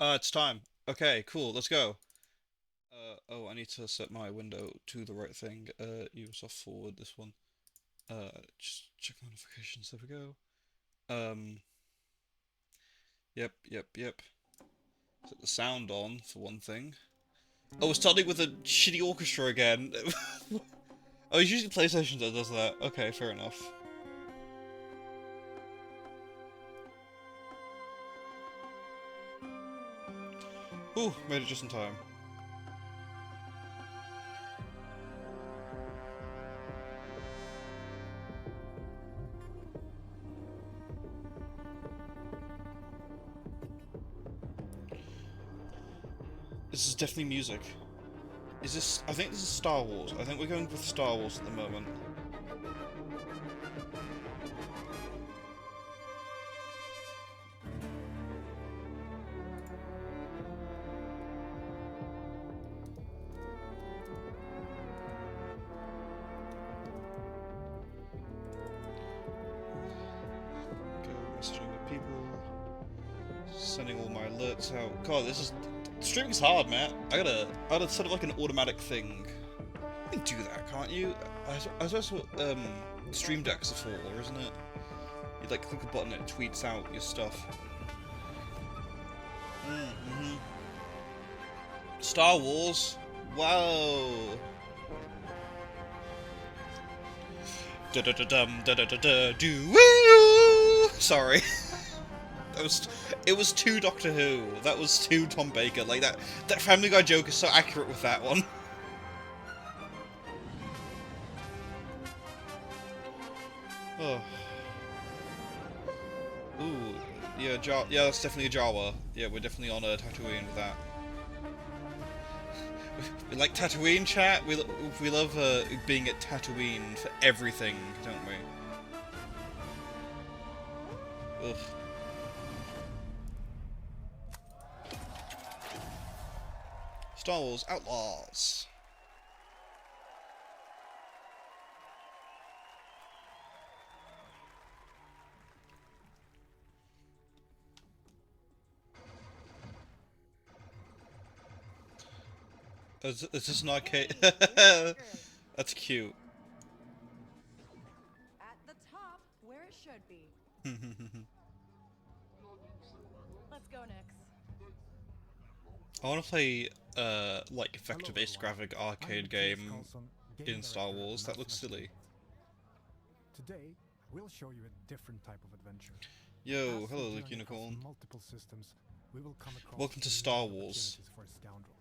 It's time. Okay, cool, let's go. Oh, I need to set my window to the right thing. Ubisoft Forward, this one. Just check notifications, there we go. Um, yep. Set the sound on, for one thing. Oh, we're starting with a shitty orchestra again. Oh, it's usually PlayStation that does that. Okay, fair enough. Ooh, made it just in time. This is definitely music. Is this... I think this is Star Wars. I think we're going with Star Wars at the moment. Go messaging with people. Sending all my alerts out. God, this is... Streaming's hard, man. I gotta set up like an automatic thing. You can do that, can't you? I suppose what Stream Decks are for, isn't it? You like click a button and it tweets out your stuff. Mm-hmm. Star Wars. Wow. Da da da dum da da da da do woo. Sorry. That was it was too Doctor Who. That was too Tom Baker. Like that Family Guy joke is so accurate with that one. Oh. Ooh. Yeah, yeah, that's definitely a Jawa. Yeah, we're definitely on a Tatooine with that. We like Tatooine chat. We love being at Tatooine for everything, don't we? Ugh. Star Wars Outlaws. Is this an arcade? That's cute. At the top, where it should be. Let's go, Nix. I want to play like vector-based graphic arcade game in Star Wars. That looks silly. Today, we'll show you a different type of adventure. Yo, hello, Luke Unicorn. Multiple systems, we will come across Welcome to Star Wars. for a scoundrel.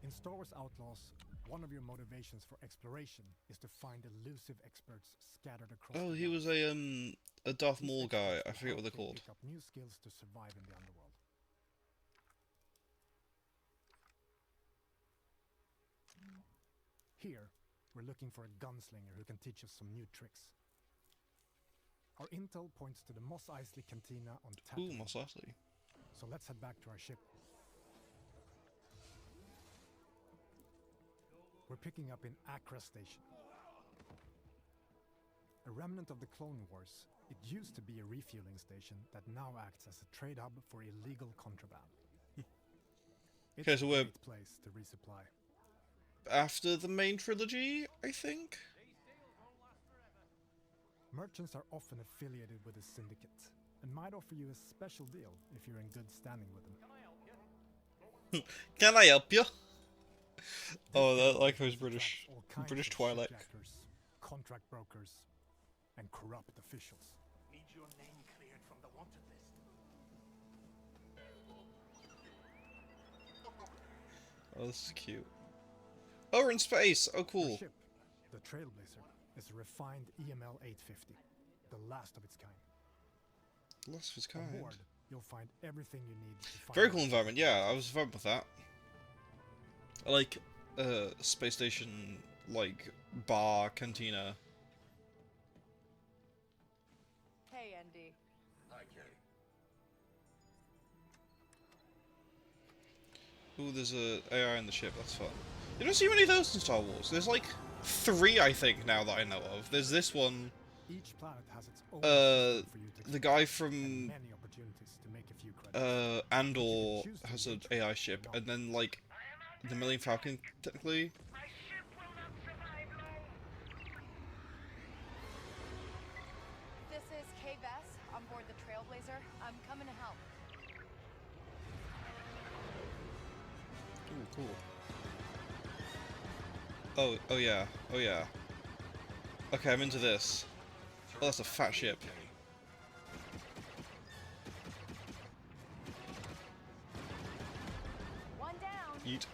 In Star Wars Outlaws, one of your motivations for exploration is to find elusive experts scattered across. Oh, he was a Darth Maul guy. I forget what they're called. Pick up new skills to survive in the underworld. Here, we're looking for a gunslinger who can teach us some new tricks. Our intel points to the Mos Eisley Cantina on Tatooine. Ooh, Mos Eisley. So let's head back to our ship. We're picking up in Accra Station. A remnant of the Clone Wars, it used to be a refueling station that now acts as a trade hub for illegal contraband. It's Okay, so a we're great place to resupply. after the main trilogy, I think. Merchants are often affiliated with a syndicate and might offer you a special deal if you're in good standing with them. Can I help you? Oh, that like those British Twilight. Contract brokers, and corrupt officials. Need your name cleared from the wanted list. Oh, this is cute. Oh, we're in space. Oh, cool. Our ship, the Trailblazer, is a refined EML 850, the last of its kind. Last of its kind. On board, you'll find everything you need to find. Very cool environment. Yeah, I was fine with that. I like space station, like bar cantina. Hey, Andy. Hi, Kay. Ooh, there's a AI in the ship. That's fun. You don't see many of those in Star Wars. There's like 3, I think, now that I know of. There's this one. Each planet has its own system for you to the explore, guy and from many opportunities to make a few credits. Andor choose to has an engage AI with ship, or and then like the Millennium Falcon technically. My ship will not survive long. This is Kay Bess on board the Trailblazer. I'm coming to help. Ooh, cool. Oh yeah, oh yeah. Okay, I'm into this. Oh, that's a fat ship. One down. Yeet.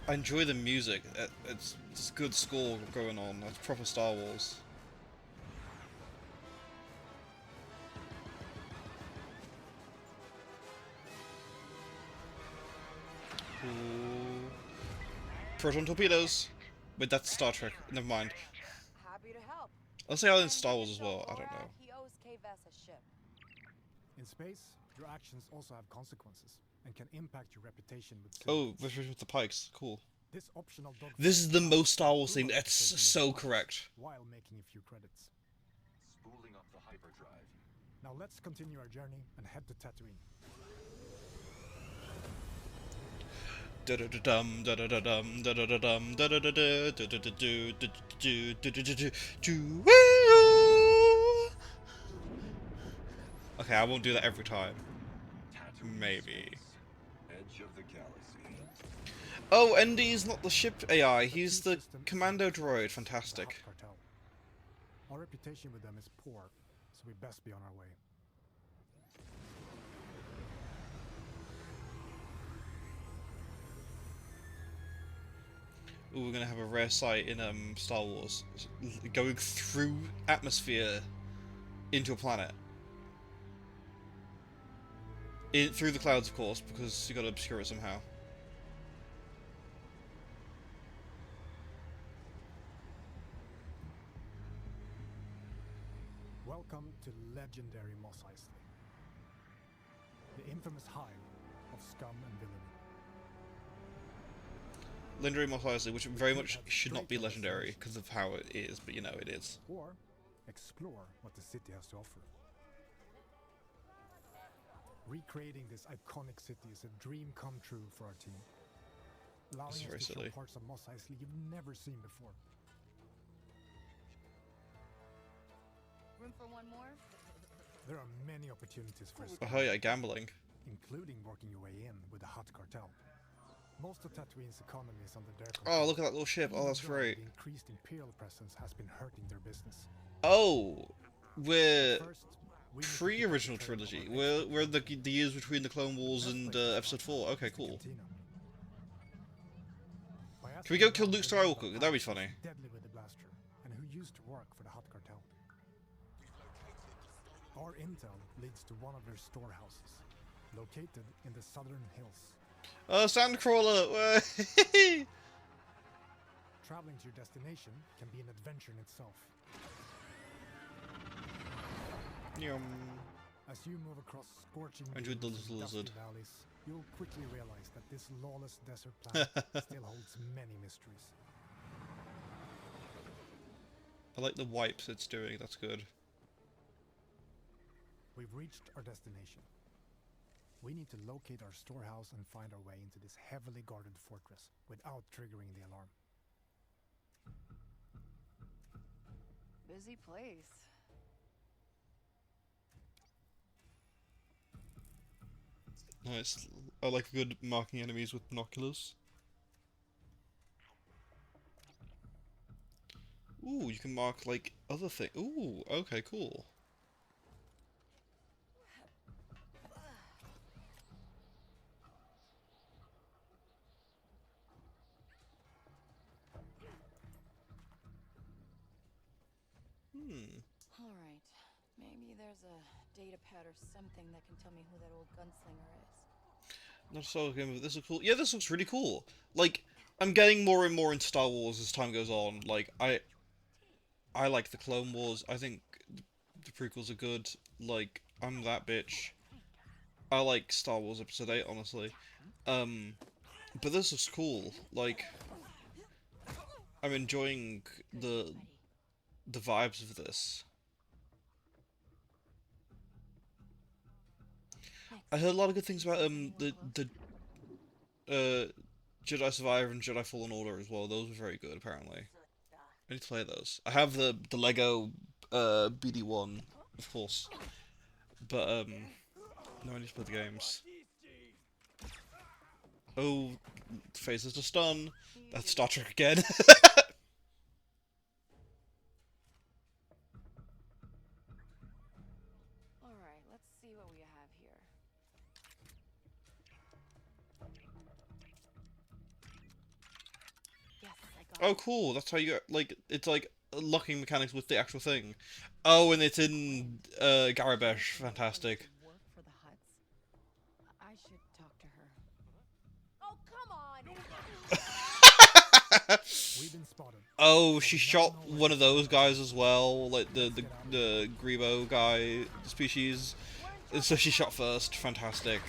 I enjoy the music. It's good score going on. That's proper Star Wars. Ooh. Proton torpedoes. Wait, that's Star Trek. Never mind. Happy to help. I'll say I'll in And Star Wars Mr. as well. I don't Borat, know. He owes Kay Bess a ship. In space, your actions also have consequences and can impact your reputation with Oh, civilians. with the pikes. Cool. This optional dogfight This is the allows most Star Wars you to thing. That's reputation with so others correct. while making a few credits. Spooling up the hyperdrive. Now let's continue our journey and head to Tatooine. Da da da dum da da da dum da da da dum da da da da da da da do da do da da da do. Okay, I won't do that every time. Tatooine Maybe. space. Edge of the galaxy. Oh, Endy's not the ship AI. He's the commando droid. The Fantastic. Hutt Cartel. Our reputation with them is poor, so we best be on our way. Ooh, we're gonna have a rare sight in Star Wars, going through atmosphere into a planet. Through the clouds, of course, because you gotta obscure it somehow. Welcome to legendary Mos Eisley, the infamous hive of scum and villainy. Legendary Mos Eisley, which very much should not be legendary because of how it is, but you know, it is. Or explore what the city has to offer. Recreating this iconic city is a dream come true for our team, allowing This is very us to silly. show parts of Mos Eisley you've never seen before. Room for one more? There are many opportunities for Oh yeah, gambling. including working your way in with the Hutt Cartel. Most of Tatooine's economy is under their Oh, control. look at that little ship. Oh, that's even though great. The increased Imperial presence has been hurting their business. Oh, we're First, we need to pre-original pick up the trilogy. trail of our We're the years between the Clone Wars best and place to start Episode 4. Okay, is the cool. cantina. By Can we asking go around, kill Luke we learned that Skywalker? That'd be Alex funny. was deadly with the blaster, and who used to work for the Hutt Cartel. Our intel leads to one of their storehouses, located in the southern hills. Oh, Sandcrawler! Way! Traveling to your destination can be an adventure in itself. Yum. As you move across scorching I enjoyed the dunes and little dusty lizard. valleys, you'll quickly realize that this lawless desert planet still holds many mysteries. I like the wipes it's doing. That's good. We've reached our destination. We need to locate our storehouse and find our way into this heavily guarded fortress without triggering the alarm. Busy place. Nice. I like good marking enemies with binoculars. Ooh, you can mark like other things. Ooh, okay, cool. All right. Maybe there's a data pad or something that can tell me who that old gunslinger is. Not a Star Wars game, but this looks cool. Yeah, this looks really cool. Like, I'm getting more and more into Star Wars as time goes on. Like, I like the Clone Wars. I think the prequels are good. Like, I'm that bitch. I like Star Wars Episode 8, honestly. But this looks cool. Like, I'm enjoying the vibes of this. I heard a lot of good things about the Jedi Survivor and Jedi Fallen Order as well. Those were very good, apparently. I need to play those. I have the Lego BD1, of course, but no, I need to play the games. Oh, phases to stun. That's Star Trek again. All right, let's see what we have here. Yes, I got Oh, it. cool. That's how you get, like, it's like locking mechanics with the actual thing. Oh, and it's in Garabesh. Fantastic. Work for the Huts. I should talk to her. Oh, come on! We've been spotted. Oh, she shot one of those guys as well, like the Grebo guy species. So she shot first. Fantastic.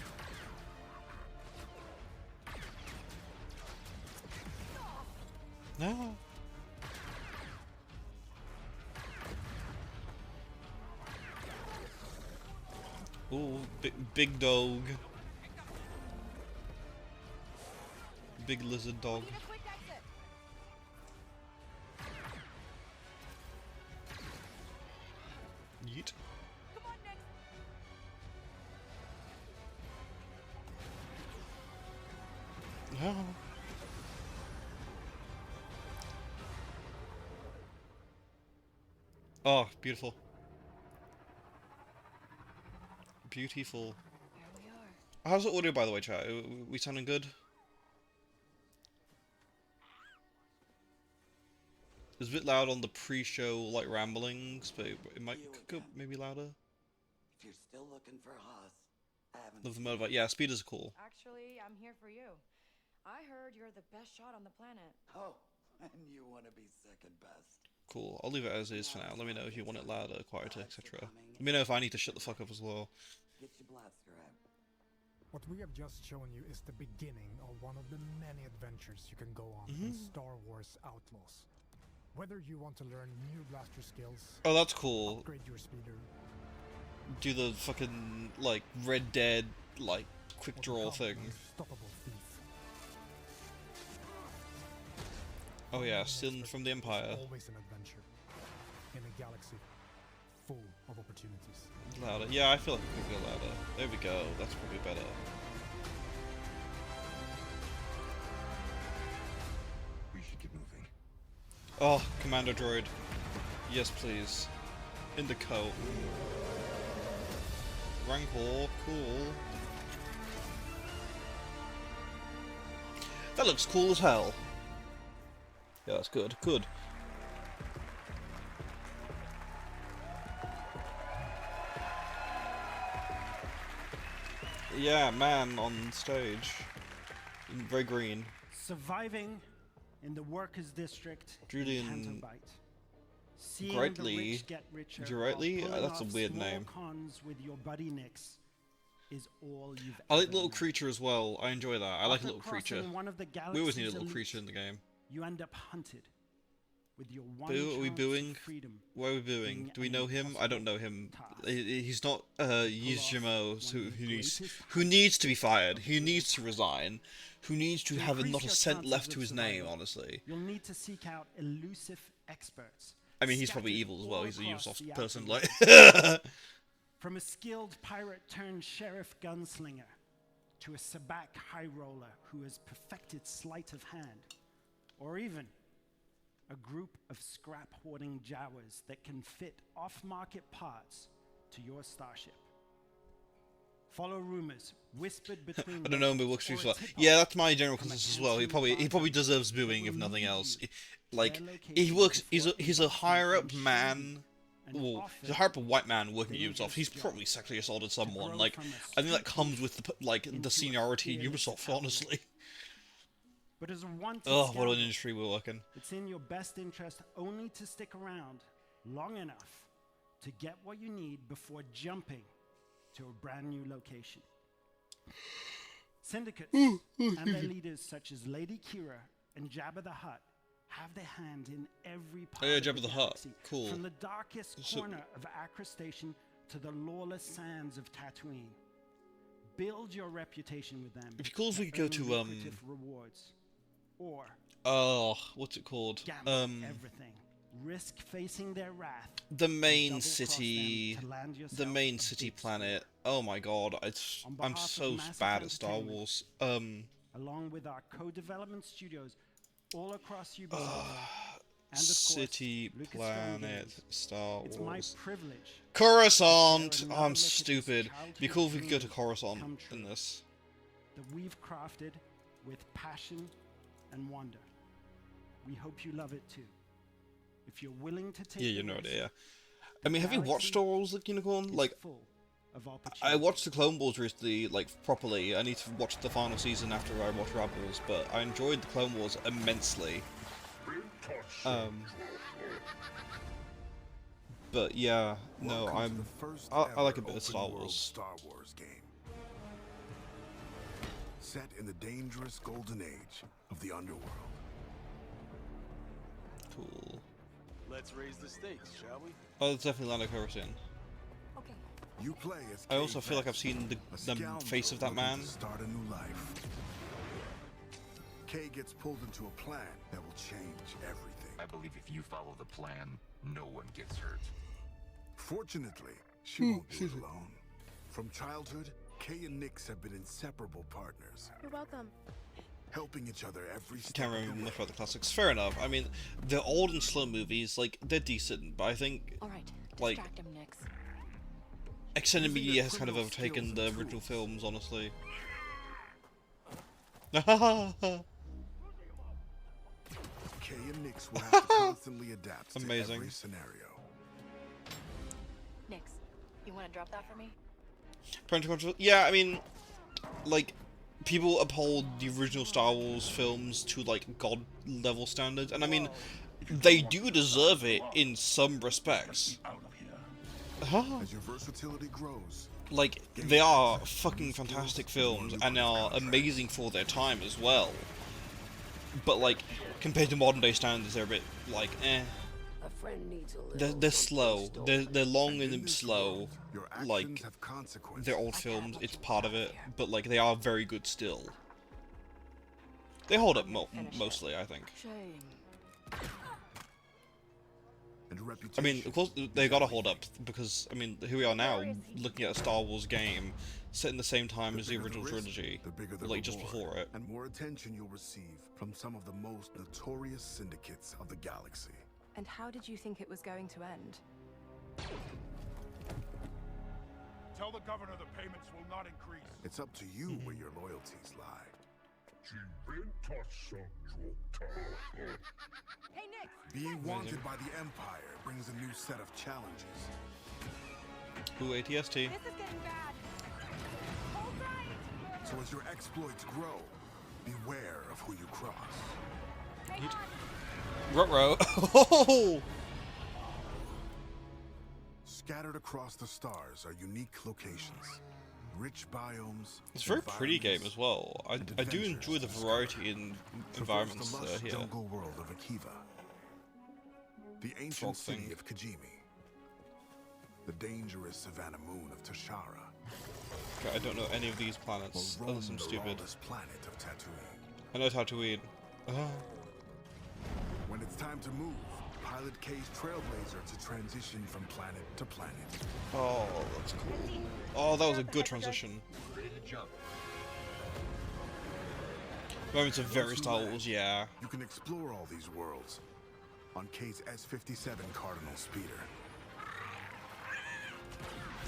No. Ooh, big dog. Big lizard dog. Need a quick exit. Yeet. Come on, Nick. No. Oh, beautiful. Beautiful. There we are. How's the audio, by the way, chat? We sounding good? It's a bit loud on the pre-show, like, ramblings, but it might go maybe louder. If you're still looking for Haas, I haven't Love the seen motorbike. Yeah, speeders are cool. Actually, I'm here for you. I heard you're the best shot on the planet. Oh, and you want to be second best. Cool. I'll leave it as is for now. Let me know if you want it louder, quieter, etc. Let me know if I need to shut the fuck up as well. Get your blaster out. What we have just shown you is the beginning of one of the many adventures you can go on in Star Wars Outlaws. Whether you want to learn new blaster skills, Oh, that's cool. upgrade your speeder, Do the fucking, like, Red Dead, like, quick or draw become an thing. unstoppable thief. Oh yeah, Being an Sin expert from the is Empire. always an adventure in a galaxy full of opportunities. Louder. Yeah, I feel like it could go louder. There we go. That's probably better. We should get moving. Oh, Commando Droid. Yes, please. In the coat. Rancor. Cool. That looks cool as hell. Yeah, that's good. Good. Yeah, man on stage. Very green. Surviving in the workers' district Julian in Cantobite. Seeing Greatly- the rich get richer Greatly? while pulling That's a off weird small name. cons with your buddy Nix is all you've I like ever Little known. Creature as well. I enjoy that. I like After Little Creature. crossing one of the We always need a galaxy's Little elites, Creature in the game. You end up hunted with your one Boo? Are we chance booing? of freedom. Why are we booing? being Do we an know him? I don't know impossible him. task. He's not Yiz off Jamo, one who, of the greatest who needs to be fired, who needs to resign, who needs to To have increase not a your cent chances left of to his name, survival, honestly. You'll need to seek out elusive experts. I mean, he's probably scattered evil as well. all He's a across Ubisoft the person, outer like. world. From a skilled pirate turned sheriff gunslinger to a sabacc high roller who has perfected sleight of hand, or even a group of scrap hoarding Jawas that can fit off-market parts to your starship. Follow rumors whispered between I don't know, but locals works or pretty a well. tip-off Yeah, that's my general from a consensus as well. He canteen probably bartender deserves that booing will if nothing lead else. you Like their he location works. before He's a embarking higher up on shady man. and Well, often he's a higher up white man working at dangerous Ubisoft. He's job probably sexually assaulted someone. grow Like from a I think that street comes with the into the a seniority in fearless Ubisoft. outlaw. Honestly. But as a wanted Oh, what an scoundrel, industry we're working. it's in your best interest only to stick around long enough to get what you need before jumping to a brand new location. Syndicates and their leaders such as Lady Kira and Jabba the Hutt have their hand in every part Oh yeah, of Jabba the the Hutt. galaxy, Cool. from the darkest So- corner of Acre Station to the lawless sands of Tatooine. Build your reputation with them. It'd be cool if we could go earn to lucrative rewards, or oh, what's it called? gamble everything. Risk facing their wrath. The main double-cross them city, to land the yourself main a city big planet. Oh my god, On I'm behalf of so Massive bad at Star Entertainment, Wars. along with our co-development studios all across Ubisoft, and of course, City Lucasfilm planet Games. Star It's my Wars. privilege. Coruscant! share Oh, another I'm look at this stupid. Be childhood cool if we could go to dream Coruscant come in true. this. That we've crafted with passion and wonder. We hope you love it too. If you're willing to take Yeah, the you know it, risk, yeah. I mean, have you watched galaxy Star Wars like Unicorn? it's Like, full of I opportunity. watched the Clone Wars recently, like, properly. I need to watch the final season after I watch Rebels, but I enjoyed the Clone Wars immensely. But yeah, no, Welcome to the first I like a ever bit of Star open-world Wars. Star Wars game. Set in the dangerous golden age of the underworld. Cool. Let's raise the stakes, shall we? Oh, it's definitely Lando Calrissian. Okay. You play as I also Kay feel like I've Vess, seen the a scoundrel face of that looking man. to start a new life. Kay gets pulled into a plan that will change everything. I believe if you follow the plan, no one gets hurt. Fortunately, she won't be alone. From childhood, Kay and Nix have been inseparable partners, You're welcome. helping each other every step Can't of remember the much way. about the classics. Fair enough. I mean, the old and slow movies, like, they're decent, but I think All right. Like- Distract him, Nix. extended Using media their has kind of criminal overtaken skills the and original tools. films, honestly. Kay and Nix will have to constantly adapt Amazing. to every scenario. Nix, you want to drop that for me? Parental control. Yeah, I mean, like, people uphold the original Star Wars films to, like, god level standards, and I mean, they do deserve it in some respects. As your versatility grows, Like, they are fucking fantastic films and are amazing for their time as well. But, like, compared to modern day standards, they're a bit, like, eh. A friend needs a little. They're slow. They're long in and this slow. world, your actions Like, have consequences. they're old films, it's part of it, but, like, they are very good still. They hold up mostly, I think. Shame. And I reputation. mean, of course, they gotta hold up, because, I mean, here we are now, looking at a Star Wars game set in the same time as the bigger original risk, trilogy, the bigger the like, just reward, before it. and more attention you'll receive from some of the most notorious syndicates of the galaxy. And how did you think it was going to end? Tell the governor the payments will not increase. It's up to you where your loyalties lie. Hey, Nix! Being wanted by the Empire brings a new set of challenges. Ooh, ATST. This is getting bad. Hold tight! So as your exploits grow, beware of who you cross. Hang on. Ruh-roh. Oh! Scattered across the stars are unique locations, rich biomes. It's a very pretty game as well. I and do adventures enjoy the to discover. variety in Traverse environments the that lush are here. jungle world of Akiva, the Frog ancient city thing. of Kijimi, the dangerous savannah moon of Tashara, Okay, I don't know any of these or planets, roam unless I'm the stupid. lawless planet of Tatooine. I know Tatooine. When it's time to move, pilot Kay's Trailblazer to transition from planet to planet. Oh, that's cool. Oh, that was a good transition. Moments of very Star Wars, yeah. You can explore all these worlds on Kay's S-57 Cardinal speeder.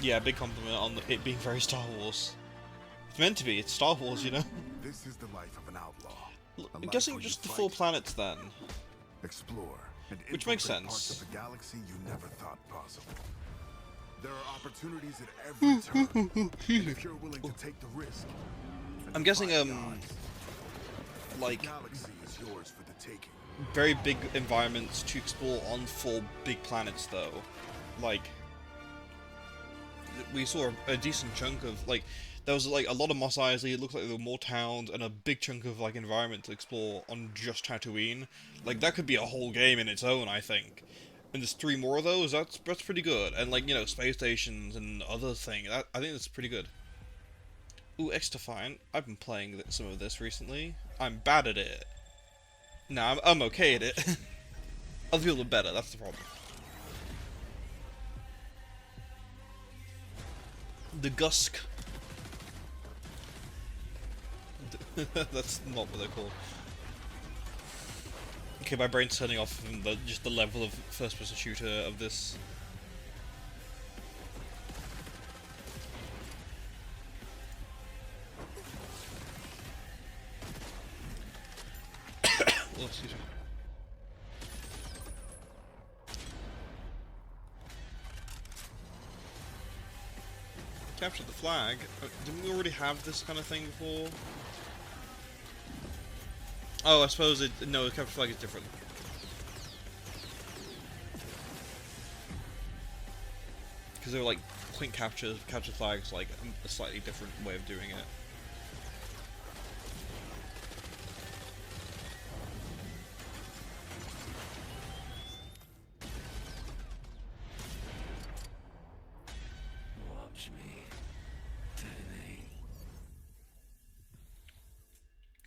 Yeah, big compliment on it being very Star Wars. It's meant to be, it's Star Wars, you know? This is the life of an outlaw. I'm A life guessing where you just the fight, 4 planets then. explore, and Which makes infiltrate sense. parts of the galaxy you never thought possible. There are opportunities at every turn, and if you're willing to take the risk, and I'm guessing, defy the odds, like, the galaxy is yours for the taking. very big environments to explore on 4 big planets, though. Like, we saw a decent chunk of, like, there was like a lot of Mos Eisley. It looked like there were more towns and a big chunk of like environment to explore on just Tatooine. Like that could be a whole game in its own, I think. And there's 3 more of those. That's pretty good. And like, you know, space stations and other things. I think that's pretty good. Ooh, X-Defiant. I've been playing some of this recently. I'm bad at it. Nah, I'm okay at it. Other people are better. That's the problem. The Gusk. That's not what they're called. Okay, my brain's turning off from just the level of first-person shooter of this. Oh, excuse me. Capture the flag? Didn't we already have this kind of thing before? Oh, I suppose it... No, the capture flag is different. Because they were like point capture flags, like a slightly different way of doing it.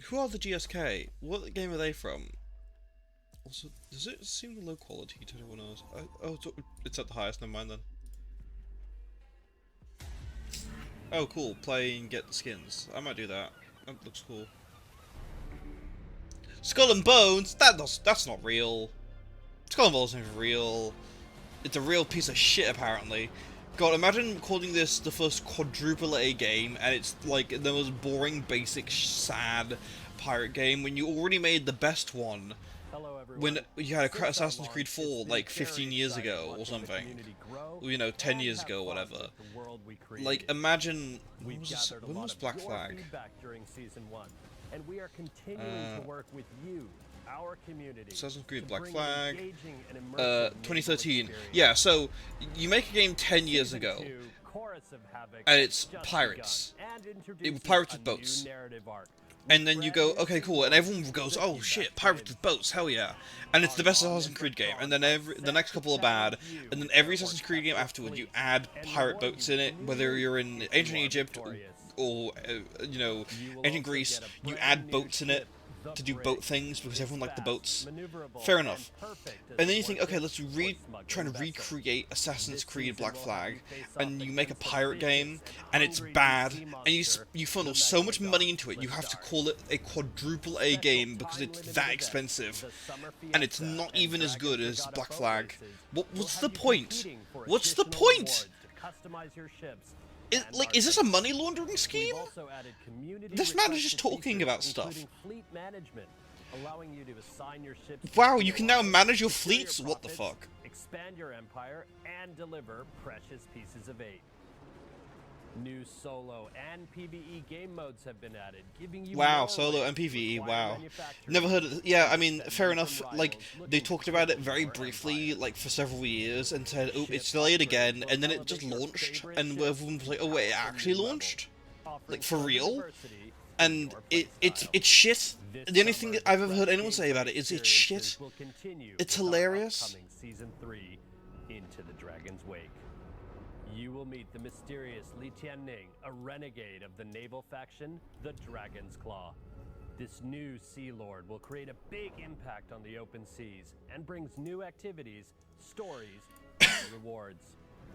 Who are the GSK? What game are they from? Also, does it seem low quality to anyone else? Oh, it's at the highest, never mind then. Oh, cool. Play and get the skins. I might do that. That looks cool. Skull and Bones? That's not real. Skull and Bones isn't real. It's a real piece of shit, apparently. God, imagine calling this the first quadruple A game, and it's like the most boring, basic, sad pirate game when you already made the best one. When you had Assassin's Creed 4 like 15 years ago or something. Or, you know, 10 years ago or whatever. Like, imagine... When was Black Flag? And we are continuing to work with you, our community. Assassin's Creed Black Flag. 2013. Yeah, so you make a game 10 years ago. And it's pirates. Pirates with boats. And then you go, okay, cool, and everyone goes, oh shit, pirates with boats, hell yeah. And it's the best Assassin's Creed game, and then the next couple are bad, and then every Assassin's Creed game afterward, you add pirate boats in it, whether you're in ancient Egypt or you know, ancient Greece, you add boats in it to do boat things because everyone liked the boats. Fair enough. And then you think, okay, let's try to recreate Assassin's Creed Black Flag, and you make a pirate game, and it's bad, and you funnel so much money into it, you have to call it a quadruple A game because it's that expensive, and it's not even as good as Black Flag. What's the point? What's the point? Is this a money laundering scheme? This man is just talking about stuff. Wow, you can now manage your fleets? What the fuck? Expand your empire and deliver precious pieces of aid. New solo and PvE game modes have been added, giving you solo and PvE, wow. Never heard of it. Yeah, I mean, fair enough. Like, they talked about it very briefly, like, for several years, and said, oh, it's delayed again, and then it just launched, and everyone was like, oh, wait, it actually launched? Like, for real? And it's shit. The only thing I've ever heard anyone say about it is it's shit. It's hilarious. Season 3, Into the Dragon's Wake. You will meet the mysterious Li Tianning, a renegade of the naval faction, the Dragon's Claw. This new Sea Lord will create a big impact on the open seas and brings new activities, stories, and rewards.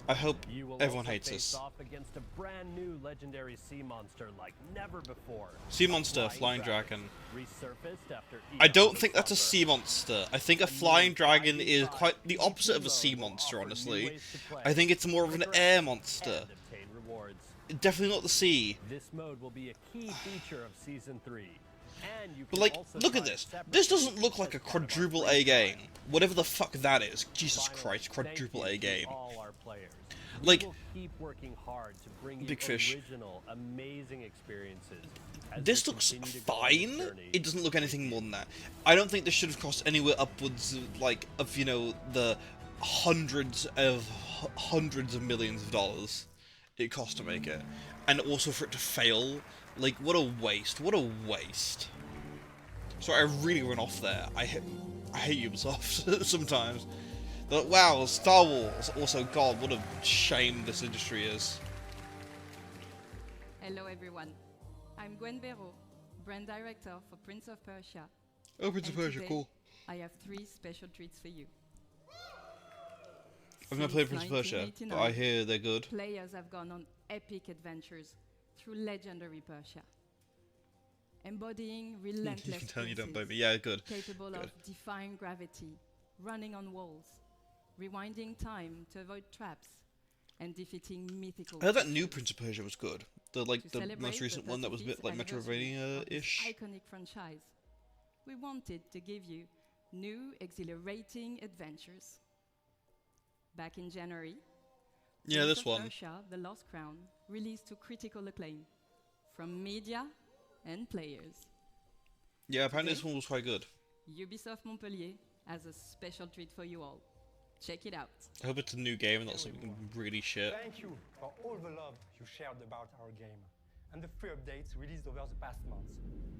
I hope everyone hates face us. Off against a brand new legendary sea monster like never before. Sea monster, flying dragon. Resurfaced after I don't think that's a sea monster. I think a flying dragon is quite the opposite of a sea monster, honestly. I think it's more of an air monster. Definitely not the sea. This mode will be a key feature of Season 3. But like, look at this. This doesn't look like a quadruple A game. Whatever the fuck that is. Jesus Christ, quadruple A game. Like, Big Fish. This looks fine. It doesn't look anything more than that. I don't think this should have cost anywhere upwards of, like, you know, the hundreds of millions of dollars. it cost to make it, and also for it to fail. Like, what a waste! What a waste! Sorry, I really went off there. I hate Ubisoft sometimes. But wow, Star Wars. Also, God, what a shame this industry is. Hello everyone. I'm Gwen Béraud, brand director for Prince of Persia. Oh, Prince of And Persia, today, cool. I have 3 special treats for you. I've never played Prince of Persia, but I hear they're good. Players have gone on epic adventures through legendary Persia, embodying relentless You can tell you don't princes, blame me. Yeah, good. capable Good. of defying gravity, running on walls, rewinding time to avoid traps, and defeating mythical I heard that new creatures. Prince of Persia was good. The like To the celebrate most recent the one that was a bit 35th like anniversary of this Metroidvania-ish. iconic franchise, we wanted to give you new, exhilarating adventures. Back in January, Yeah, Prince this of one. Persia: The Lost Crown released to critical acclaim from media and players. Yeah, apparently Today, this one was quite good. Ubisoft Montpellier has a special treat for you all. Check it out. I hope it's a new game and not something really shit. Thank you for all the love you shared about our game and the free updates released over the past months.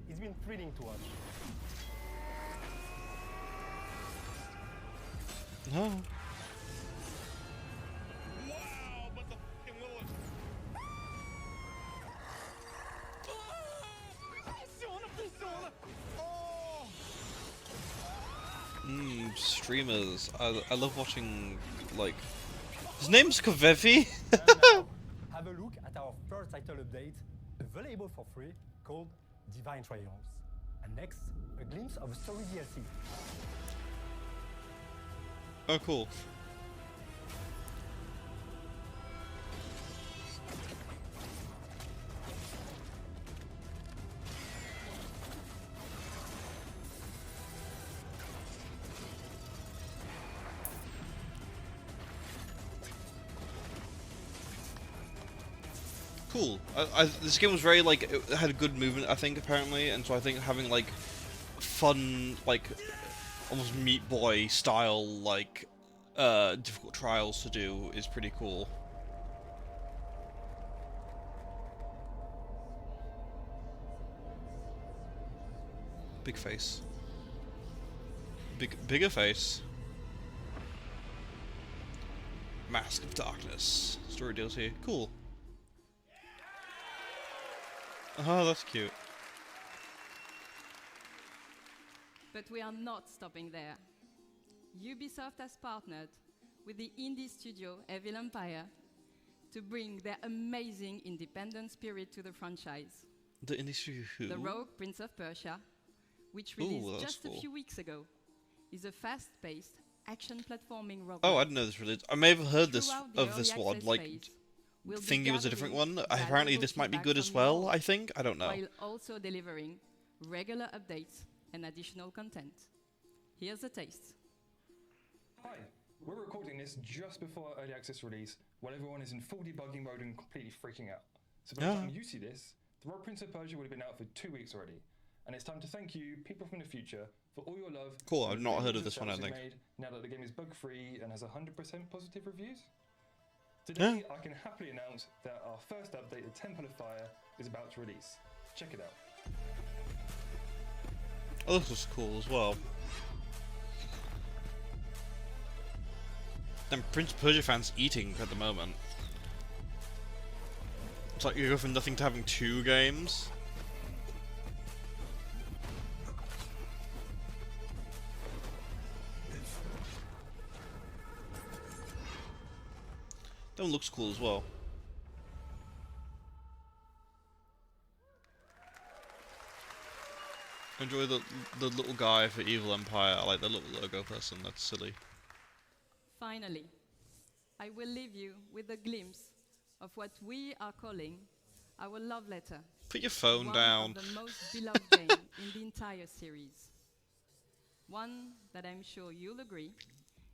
It's been thrilling to watch. No. Wow, but the f***ing Lord. Streamers. I love watching, like... His name's Kavevi? And now, have a look at our first title update, available for free, called Divine Trials. And next, a glimpse of a story DLC. Oh, cool. Cool. This game was very, like, it had a good movement, I think, apparently, and so I think having, like, fun, like, almost Meat Boy style, like, difficult trials to do is pretty cool. Big face. Bigger face. Mask of Darkness. Story DLC. Cool. Oh, that's cute. But we are not stopping there. Ubisoft has partnered with the indie studio Evil Empire to bring their amazing independent spirit to the franchise. The industry who? The Rogue Prince of Persia, which Ooh, released that's just cool. a few weeks ago, is a fast-paced action platforming roguelike. Oh, I didn't know this released. I may have heard this Throughout the of this early one. access Like, phase, we'll be thinking it was a different one. gathering Apparently, valuable this might be feedback good as from you all, well. I think. I don't know. while also delivering regular updates and additional content. Here's a taste. Hi, we're recording this just before early access release, while everyone is in full debugging mode and completely freaking out. So by the time you see this, the Rogue Prince of Persia would have been out for 2 weeks already. And it's time to thank you, people from the future, for all your love. Cool, and I've the not heard millions of this one, I sales think. you've made now that the game is bug-free and has 100% positive reviews. Today, I can happily announce that our first update, the Temple of Fire, is about to release. Check it out. Oh, this was cool as well. Them Prince of Persia fans eating at the moment. It's like you go from nothing to having 2 games. That one looks cool as well. I enjoy the little guy for Evil Empire. I like the little logo person. That's silly. Finally, I will leave you with a glimpse of what we are calling our love letter. Put your phone one down. Of the most beloved game in the entire series. One that I'm sure you'll agree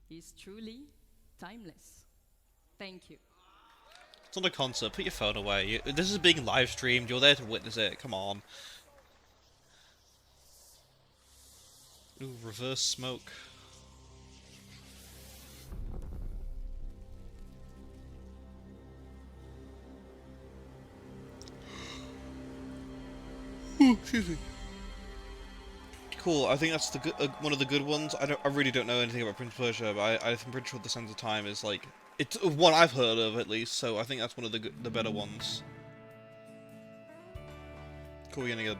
is truly timeless. Thank you. It's not a concert. Put your phone away. This is being live streamed. You're there to witness it. Come on. Ooh, reverse smoke. Excuse me. Cool. I think that's the good, one of the good ones. I really don't know anything about Prince of Persia, but I'm pretty sure The Sands of Time is like it's one I've heard of at least. So I think that's one of the better ones. Cool. We're getting a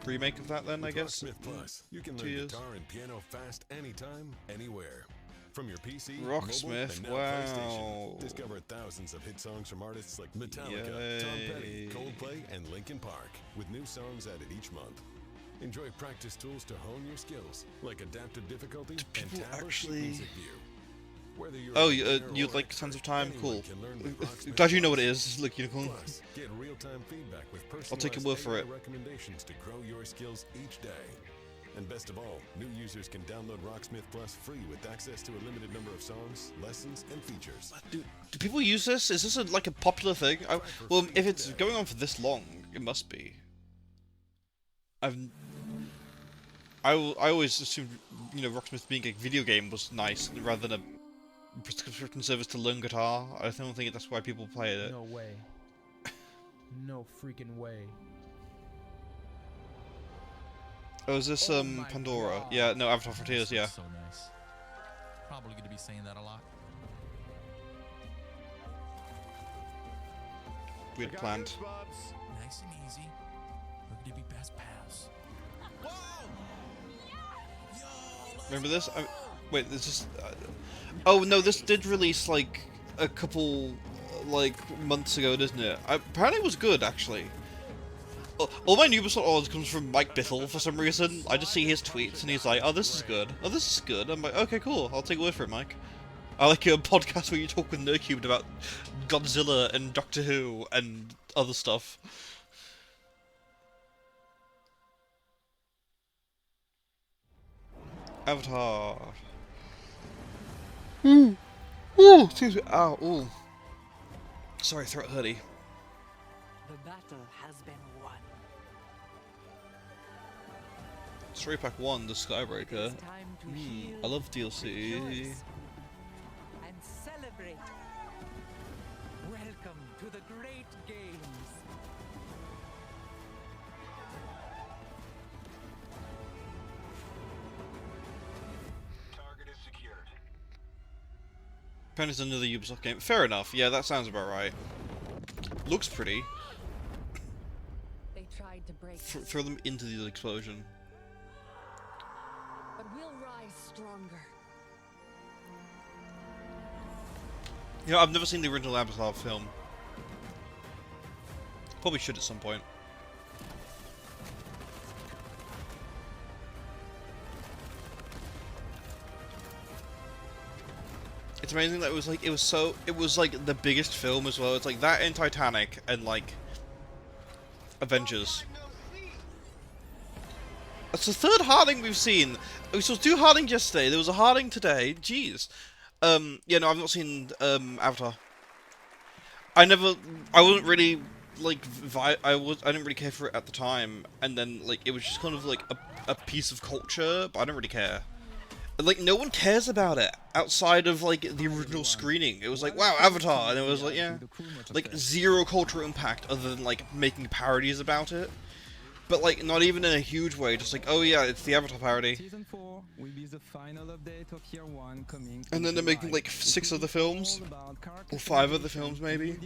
remake of that then, I guess. Rocksmith Plus, you can learn guitar and piano fast anytime, anywhere. From your PC, Rocksmith, mobile, and now wow. PlayStation. Discover thousands of hit songs from artists like Metallica, Tom Petty, Coldplay, and Linkin Park, with new songs added each month. Enjoy practice tools to hone your skills, like adaptive difficulty and tablet music view. Whether you're oh, you like Sands of Time? Cool. Glad you know what it is. Look, Unicorn. Plus, get real-time feedback with I'll take your word for it. recommendations to grow your skills each day. And best of all, new users can download Rocksmith Plus free with access to a limited number of songs, lessons, and features. Do people use this? Is this like a popular thing? Well, if it's going on for this long, it must be. I always assumed, you know, Rocksmith being a video game was nice rather than a subscription service to learn guitar. I don't think that's why people play it. No way. No freaking way. Oh, is this Pandora? God. Yeah, no, Avatar Frontiers, yeah. So nice. Probably going to be saying that a lot. We had planned. Nice and easy. We're going to be best pals. Remember this? Wait, this is... oh, no, this did release, like, a couple, like, months ago, didn't it? Apparently it was good, actually. All my Ubisoft orders comes from Mike Bithell for some reason. I just see his tweets and he's like, oh, this is good. Oh, this is good. I'm like, okay, cool. I'll take a word for it, Mike. I like your podcast where you talk with Nerdcubed about Godzilla and Doctor Who and other stuff. Avatar. Ooh. Ooh, excuse me. Ow, ooh. Sorry, throat hurty. The battle has been won. Story Pack 1, The Skybreaker. I love DLC. And celebrate. Welcome to the great games. Target is secured. Apparently it's another Ubisoft game. Fair enough. Yeah, that sounds about right. Looks pretty. They tried to break us, Throw them into the explosion. but we'll rise stronger. You know, I've never seen the original Avatar film. Probably should at some point. It's amazing that it was like the biggest film as well. It's like that and Titanic and like Avengers. That's the third Harding we've seen. We saw 2 Harding yesterday. There was a Harding today. Jeez. Yeah, no, I've not seen Avatar. I wasn't really like I didn't really care for it at the time, and then like it was just kind of like a piece of culture, but I don't really care. Like, no one cares about it outside of, like, the original screening. It was like, wow, Avatar, and it was like, yeah. Like, zero cultural impact other than, like, making parodies about it. But, like, not even in a huge way, just like, oh yeah, it's the Avatar parody. Season 4 will be the final update of Year 1 coming. And then they're making, like, 6 other films. Or 5 other films, maybe.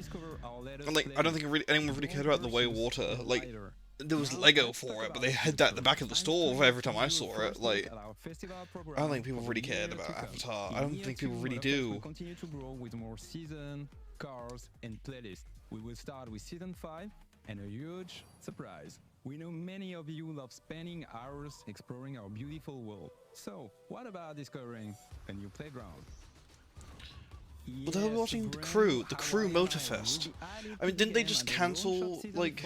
And, like, I don't think anyone really cared about The Way of Water. Like, there was Lego for it, but they had that at the back of the store every time I saw it. Like, I don't think people really cared about Avatar. I don't think people really do. Continue to grow with more season, cars, and playlists. We will start with Season 5 and a huge surprise. We know many of you love spending hours exploring our beautiful world. So, what about discovering a new playground? Well, they were watching The Crew Motorfest. I mean, didn't they just cancel, like...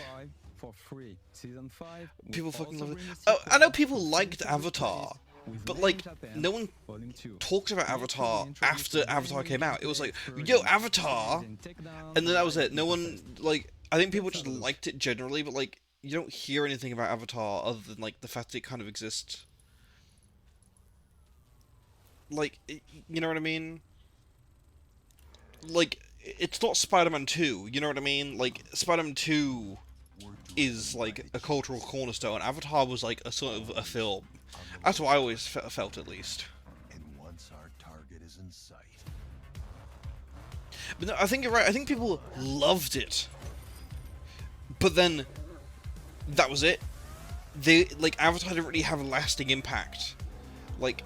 For free. Season 5 people fucking love it. Oh, I know people liked Avatar, but like, no one talked about Avatar after Avatar came out. It was like, yo, Avatar! And then that was it. No one, like, I think people just liked it generally, but like, you don't hear anything about Avatar other than like the fact that it kind of exists. Like, you know what I mean? Like, it's not Spider-Man 2, you know what I mean? Like, Spider-Man 2 is like a cultural cornerstone. Avatar was like a sort of a film. That's what I always felt, at least. And once our target is in sight. But no, I think you're right. I think people loved it. But then that was it. Avatar didn't really have a lasting impact. Like,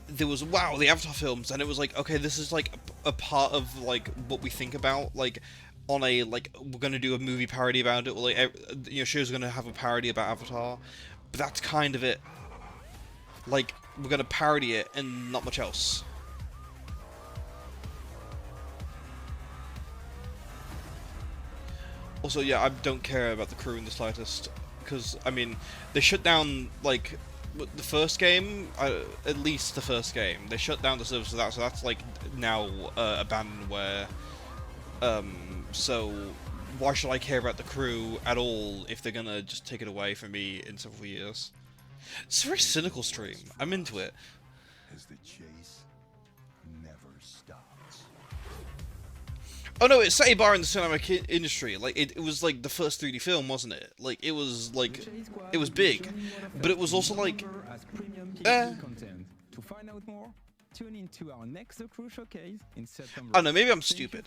there was, wow, the Avatar films, and it was like, okay, this is like a part of like what we think about, like on a, like, we're gonna do a movie parody about it, or like, you know, show's gonna have a parody about Avatar, but that's kind of it. Like, we're gonna parody it and not much else. Also, yeah, I don't care about the crew in the slightest, because, I mean, they shut down, like, the first game, at least the first game, they shut down the servers for that, so that's, like, now abandonware. So why should I care about the crew at all if they're gonna just take it away from me in several years? It's a very cynical stream. I'm into it. As the chase never stops. Oh no, it set a bar in the cinematic industry. Like, it was like the first 3D film, wasn't it? Like, it was like, it was big, but it was also like, To find out more, tune into our next The Crew Showcase in September. I don't know, maybe I'm stupid.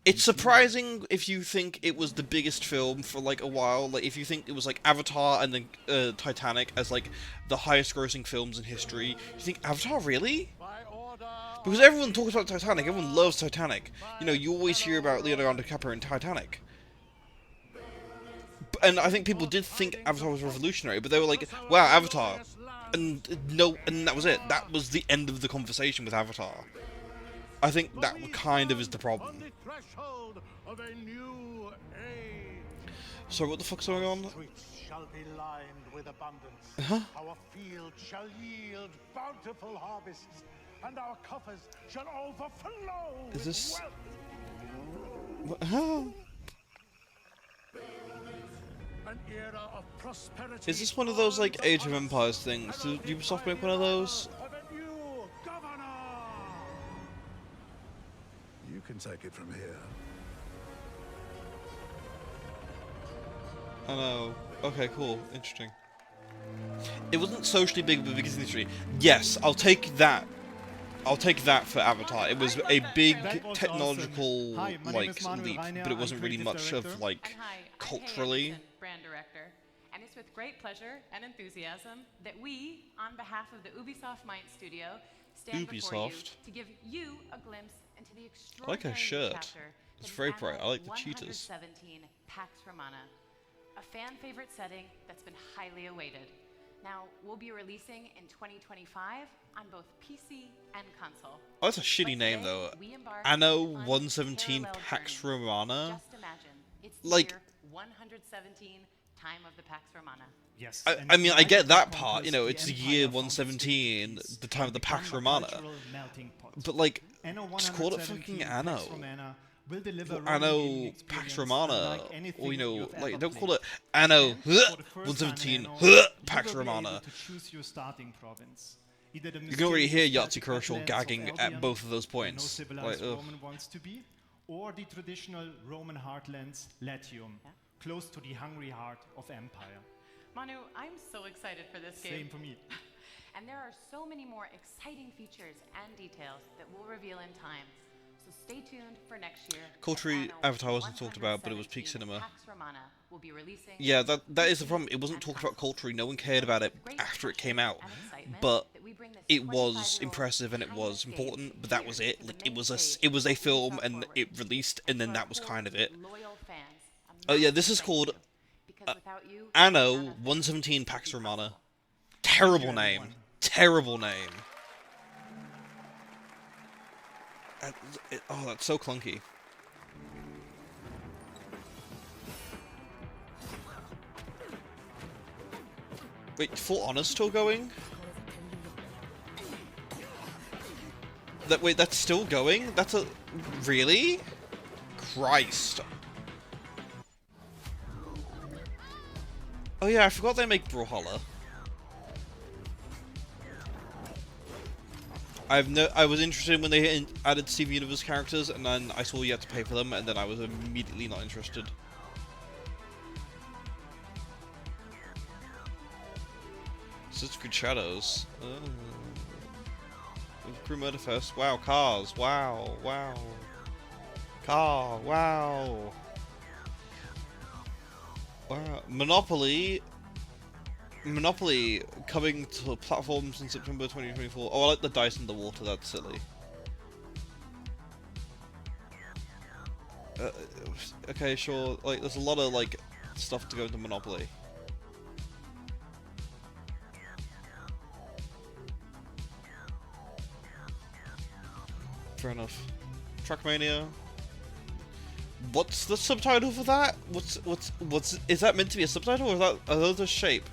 It's surprising if you think it was the biggest film for like a while. Like, if you think it was like Avatar and then Titanic as like the highest grossing films in history, you think Avatar really? Because everyone talks about Titanic, everyone loves Titanic. You know, you always hear about Leonardo DiCaprio in Titanic. And I think people did think Avatar was revolutionary, but they were like, wow, Avatar. And no, and that was it. That was the end of the conversation with Avatar. I think that kind of is the problem. So what the fuck's going on? Shall be lined with abundance. Huh? Our fields shall yield bountiful harvests, and our coffers shall overflow. Is this? What? Huh? An era of prosperity. Is this one of those like Age of Empires things? Did Ubisoft make one of those? You can take it from here. I know. Okay, cool. Interesting. It wasn't socially big, but biggest in history. Yes, I'll take that. I'll take that for Avatar. It was a big technological like leap, but it wasn't really much of like culturally. Brand director, and it's with great pleasure and enthusiasm that we, on behalf of the Ubisoft Mind Studio, stand before you to give you a glimpse into the extraordinary I like her shirt. chapter It's very bright. I like the cheetahs. 117 Pax Romana, a fan favorite setting that's been highly awaited. Now, we'll be releasing in 2025 on both PC and console. Oh, that's a shitty name though. Anno 117 Pax Romana. Just imagine, it's like, year 117 time of the Pax Romana. Yes. I mean, I get that part. You know, it's the year 117, the time of the Pax Romana. But like, just call it fucking Anno. Or Anno Pax Romana, or you know, like, don't call it Anno 117 Pax Romana. You can already hear Yahtzee Kershaw gagging at both of those points. Like, or the traditional Roman heartlands Latium, close to the hungry heart of empire. Manu, I'm so excited for this game. Same for me. And there are so many more exciting features and details that we'll reveal in time. So stay tuned for next year. Culturally, Avatar wasn't talked about, but it was peak cinema. Pax Romana will be releasing. Yeah, that is the problem. It wasn't talked about culturally. No one cared about it after it came out. But it was impressive and it was important. But that was it. Like, it was a film and it released, and then that was kind of it. Oh yeah, this is called Anno 117 Pax Romana. Terrible name. Terrible name. Oh, that's so clunky. Wait, full honor still going? Wait, that's still going? That's a... Really? Christ. Oh yeah, I forgot they make Brawlhalla. I was interested when they added Steven Universe characters, and then I saw you had to pay for them, and then I was immediately not interested. Assassin's Creed Shadows. Crew Murder Fest. Wow, cars. Wow, wow. Car. Wow. Wow. Monopoly coming to platforms in September 2024. Oh, I like the dice in the water. That's silly. Okay, sure. Like, there's a lot of like stuff to go into Monopoly. Fair enough. Trackmania. What's the subtitle for that? What's is that meant to be a subtitle, or are those a shape?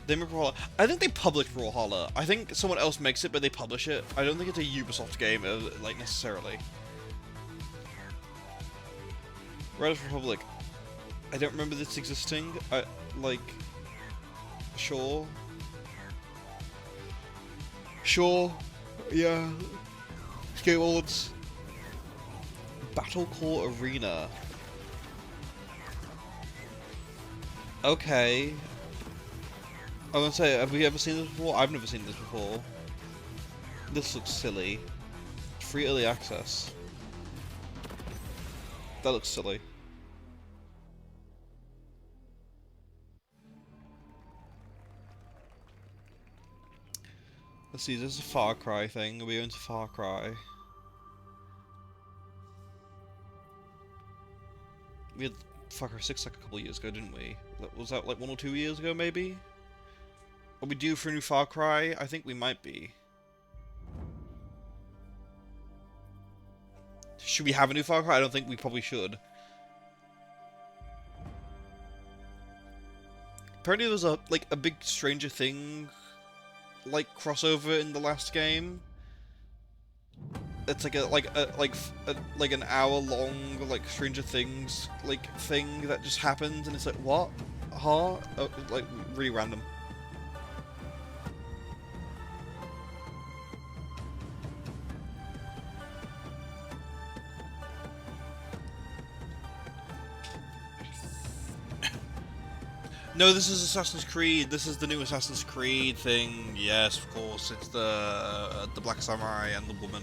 They make Brawlhalla. I think they publish Brawlhalla. I think someone else makes it, but they publish it. I don't think it's a Ubisoft game, like, necessarily. Riders Republic. I don't remember this existing. Sure. Sure. Yeah. Skateboards. Battlecore Arena. Okay. I was gonna say, have we ever seen this before? I've never seen this before. This looks silly. Free early access. That looks silly. Let's see, this is a Far Cry thing. Are we into Far Cry? We had Far Cry 6 like a couple of years ago, didn't we? Was that like 1 or 2 years ago, maybe? Are we due for a new Far Cry? I think we might be. Should we have a new Far Cry? I don't think we probably should. Apparently there was a big Stranger Things crossover in the last game. It's like an hour-long Stranger Things thing that just happened, and it's like, what? Huh? Oh, like really random. No, this is Assassin's Creed. This is the new Assassin's Creed thing. Yes, of course. It's the Black Samurai and the woman.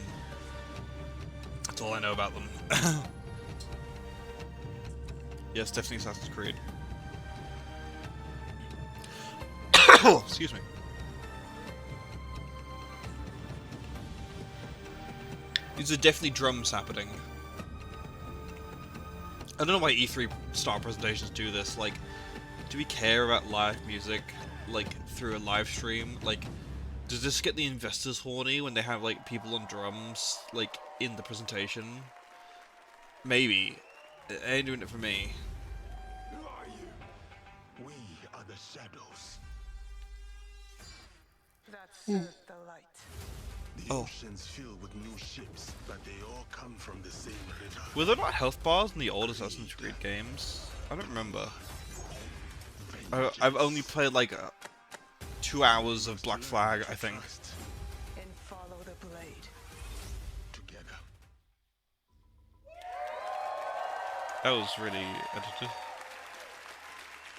That's all I know about them. Yes, definitely Assassin's Creed. Excuse me. These are definitely drums happening. I don't know why E3 star presentations do this. Like, do we care about live music, through a live stream? Does this get the investors horny when they have, people on drums, in the presentation? Maybe. It ain't doing it for me. Who are you? We are the Shadows. That's the light. The ocean's filled with new ships, but they all come from the same river. Were there not health bars in the old Assassin's Creed games? I don't remember. I've only played 2 hours of Black Flag, I think. And follow the blade. Together. That was really edited.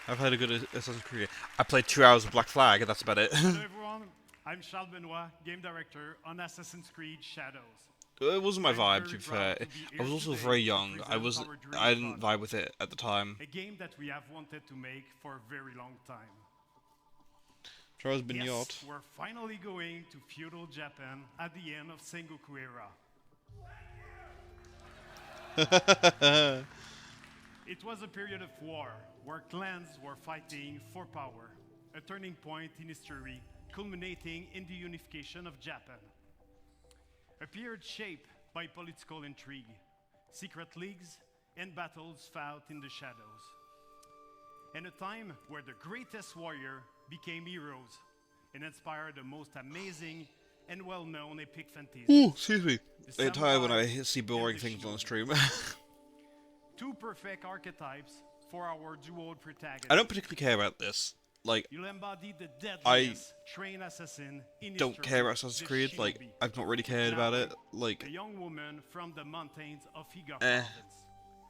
I've had a good Assassin's Creed. I played 2 hours of Black Flag, and that's about it. Hello everyone, I'm Charles Benoit, game director on Assassin's Creed Shadows. It wasn't my vibe, to be fair. I was also very young. I didn't vibe with it at the time. A game that we have wanted to make for a very long time. Charles Benoit. Yes, we're finally going to feudal Japan at the end of Sengoku era. It was a period of war where clans were fighting for power, a turning point in history culminating in the unification of Japan. A period shaped by political intrigue, secret leagues, and battles fought in the shadows. And a time where the greatest warrior became heroes and inspired the most amazing and well-known epic fantasy. Ooh, excuse me. I get tired when I see boring things on the stream. Two perfect archetypes for our duo protagonist. I don't particularly care about this. You'll embody the deadliest trained assassin in don't history, care about Assassin's Creed. Shinobi. I've not really cared about it. A young woman from the mountains of Higa I province.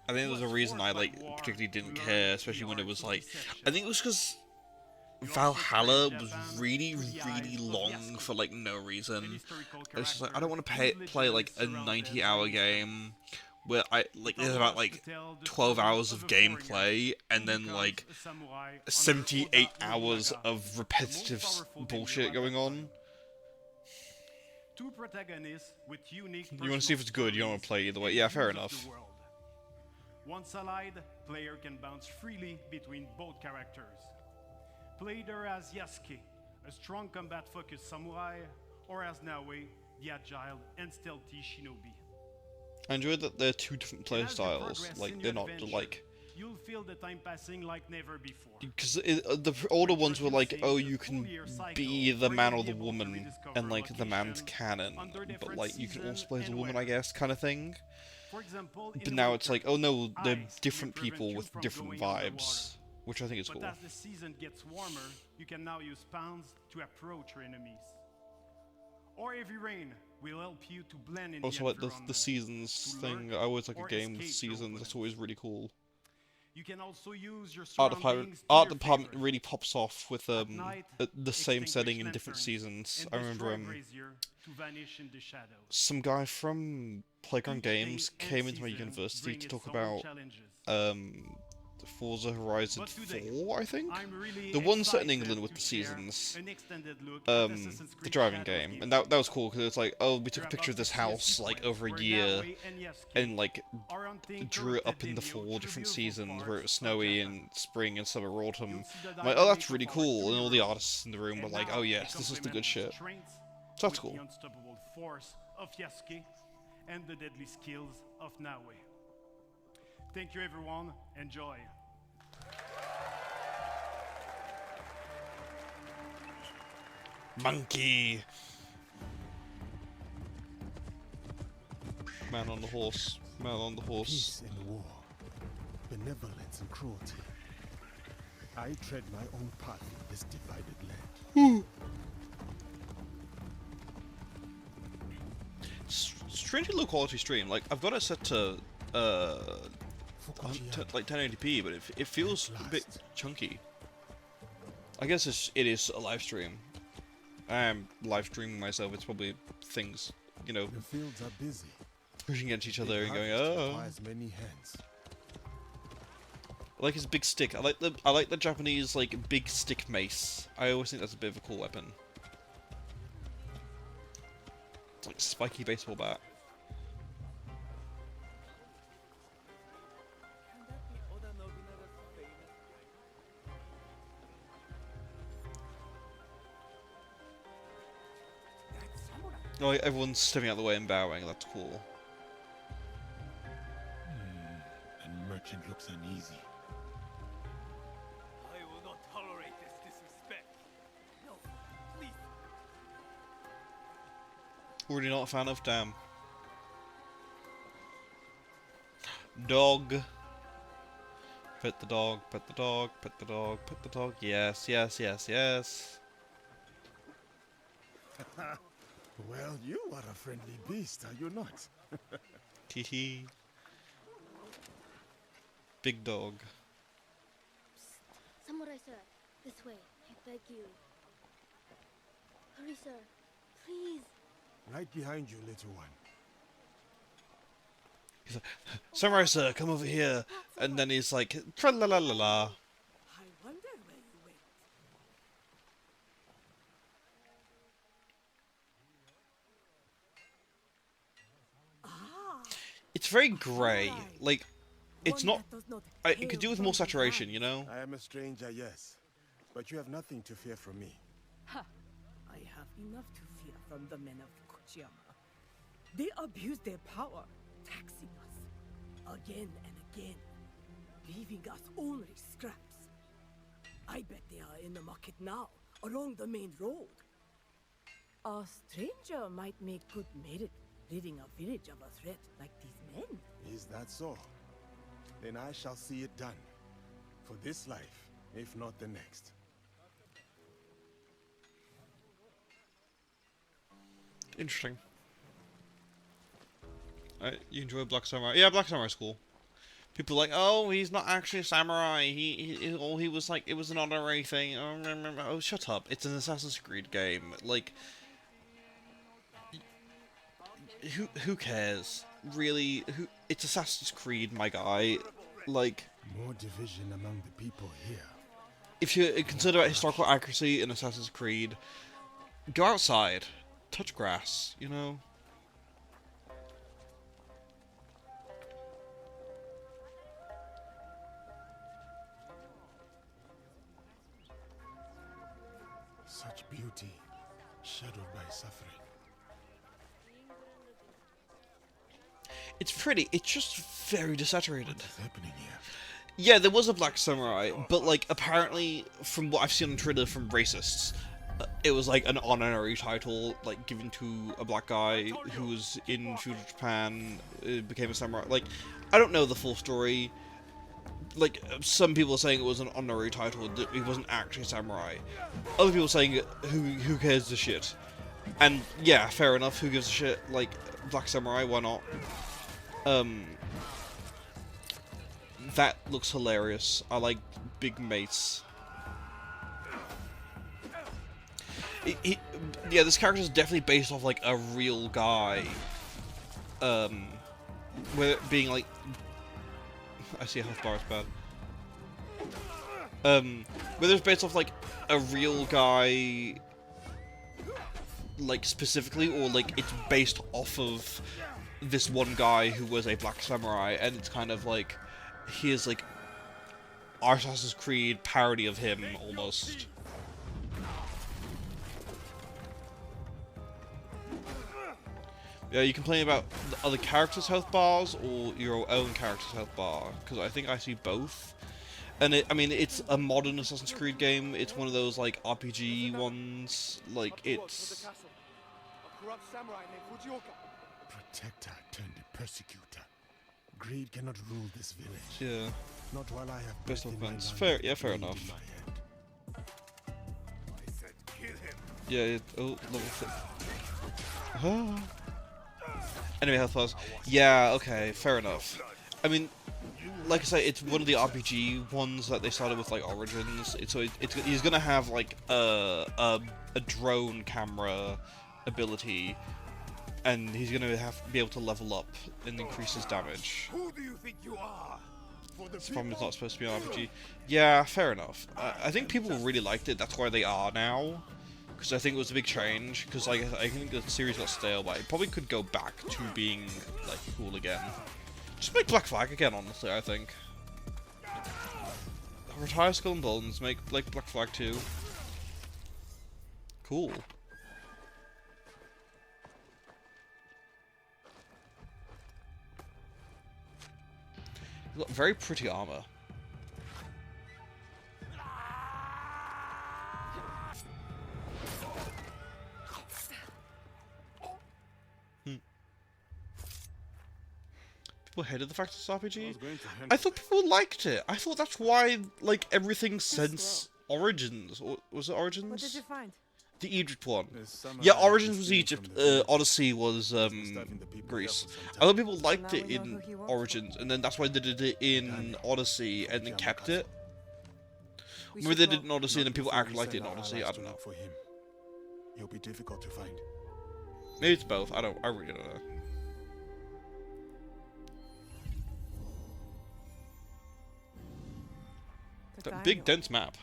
think there's a reason I particularly didn't care, especially when it was I think it was because Valhalla was really, really long for like no reason. It's just like I don't want to play like a 90-hour game where there's about like 12 hours of gameplay and then like 78 hours of repetitive bullshit going on. Two protagonists with unique You want to see if it's good, you don't want to play either way. Yeah, fair enough. Once allied, player can bounce freely between both characters. Play either as Yasuke, a strong combat-focused samurai, or as Naoe, the agile and stealthy shinobi. I enjoy that they're two different play styles. Like they're not like. You'll feel the time passing like never before. Because the older ones were like, oh, you can be the man or the woman, and like the man's canon, but like you can also play as a woman, I guess, kind of thing. But now it's like, oh no, they're different people with different vibes, which I think is cool. But as the season gets warmer, you can now use spawns to approach your enemies. Or heavy rain will help you to blend in. Also, like the seasons thing, I always like a game with seasons. That's always really cool. You can also use your art department really pops off with the same setting in different seasons. I remember some guy from Playground Games came into my university to talk about Forza Horizon 4, I think? The one set in England with the seasons. The driving game. And that was cool, because it's like, oh, we took a picture of this house, like, over a year, and, like, drew it up in the 4 different seasons, where it was snowy, and spring, and summer, autumn. I'm like, oh, that's really cool, and all the artists in the room were like, oh yes, this is the good shit. So that's cool. The unstoppable force of Yasuke and the deadly skills of Naoe. Thank you, everyone. Enjoy. Monkey. Man on the horse. Man on the horse. Peace and war. Benevolence and cruelty. I tread my own path in this divided land. Strangely low quality stream. Like I've got it set to like 1080p, but it feels a bit chunky. I guess it is a live stream. I am live streaming myself. It's probably things, you know, the fields are busy, pushing against each other and going, oh. Many hands. I like his big stick. I like the Japanese like big stick mace. I always think that's a bit of a cool weapon. It's like a spiky baseball bat. Oh, like everyone's stepping out of the way and bowing. That's cool. And merchant looks uneasy. I will not tolerate this disrespect. No, please. Already not a fan of, damn. Dog. Pet the dog, pet the dog, pet the dog, pet the dog. Yes, yes, yes, yes. Well, you are a friendly beast, are you not? Teehee. Big dog. Psst. Samurai sir, this way, I beg you. Hurry, sir, please. Right behind you, little one. He's like, Samurai sir, come over here. And then he's like, tra-la-la-la-la. I wonder where you went. It's very grey. Like, it's not... it could do with more saturation, you know? I am a stranger, yes. But you have nothing to fear from me. Ha! I have enough to fear from the men of Kochiyama. They abuse their power, taxing us again and again, leaving us only scraps. I bet they are in the market now, along the main road. A stranger might make good merit, ridding a village of a threat like these men. Is that so? Then I shall see it done. For this life, if not the next. Interesting. You enjoy Black Samurai? Yeah, Black Samurai's cool. people are like, oh, he's not actually a samurai. He was like, it was an honorary thing. Oh, shut up! It's an Assassin's Creed game. Like, who cares? Really? It's Assassin's Creed, my guy. Like, more division among the people here. If you consider historical accuracy in Assassin's Creed, go outside, touch grass, you know? Such beauty, shadowed by suffering. It's pretty, it's just very desaturated. What is happening here? Yeah, there was a black samurai, but, like, apparently, from what I've seen on Twitter from racists, it was, like, an honorary title, like, given to a black guy who was in feudal Japan, became a samurai. Like, I don't know the full story. Like, some people are saying it was an honorary title, that he wasn't actually a samurai. Other people are saying, who cares a shit? And, yeah, fair enough, who gives a shit? Like, black samurai, why not? That looks hilarious. I like big mace. Yeah, this character is definitely based off, like, a real guy. Where it being, like... I see a health bar is bad. Whether it's based off, like, a real guy... like, specifically, or, like, it's based off of this one guy who was a black samurai, and it's kind of, like... Here's, like, Assassin's Creed parody of him, almost. Yeah, you complain about the other characters' health bars, or your own character's health bar, because I think I see both. And I mean, it's a modern Assassin's Creed game, it's one of those, like, RPG ones, like, it's... Protector turned persecutor. Greed cannot rule this village. Yeah. Not while I have best of breath in my friends. lungs Fair, and yeah, fair greed enough. in my hand. I said kill him. Yeah, oh, level 6. Ah. Anyway, health bars. Yeah, okay, fair enough. I mean, like I say, it's one of the RPG ones that they started with, like, Origins. He's gonna have, like, a drone camera ability, and he's gonna be able to level up and increase his damage. Who do you think you are? This problem is not supposed to be an RPG. Yeah, fair enough. I think people really liked it, that's why they are now. Because I think it was a big change, because, like, I think the series got stale, but it probably could go back to being, like, cool again. Just make Black Flag again, honestly, I think. Retire Skull and Bones, make, like, Black Flag 2. Cool. Look, very pretty armor. People hated the fact it's RPG. I thought people liked it. I thought that's why, like, everything since Origins, or was it Origins? What did you find? The Egypt one. Yeah, Origins was Egypt. Odyssey was Greece. I thought people liked it in Origins, and then that's why they did it in Odyssey, and then kept it. Maybe they did it in Odyssey, and then people actually liked it in Odyssey. I don't know. For him, he'll be difficult to find. Maybe it's both. I really don't know. That big dense map.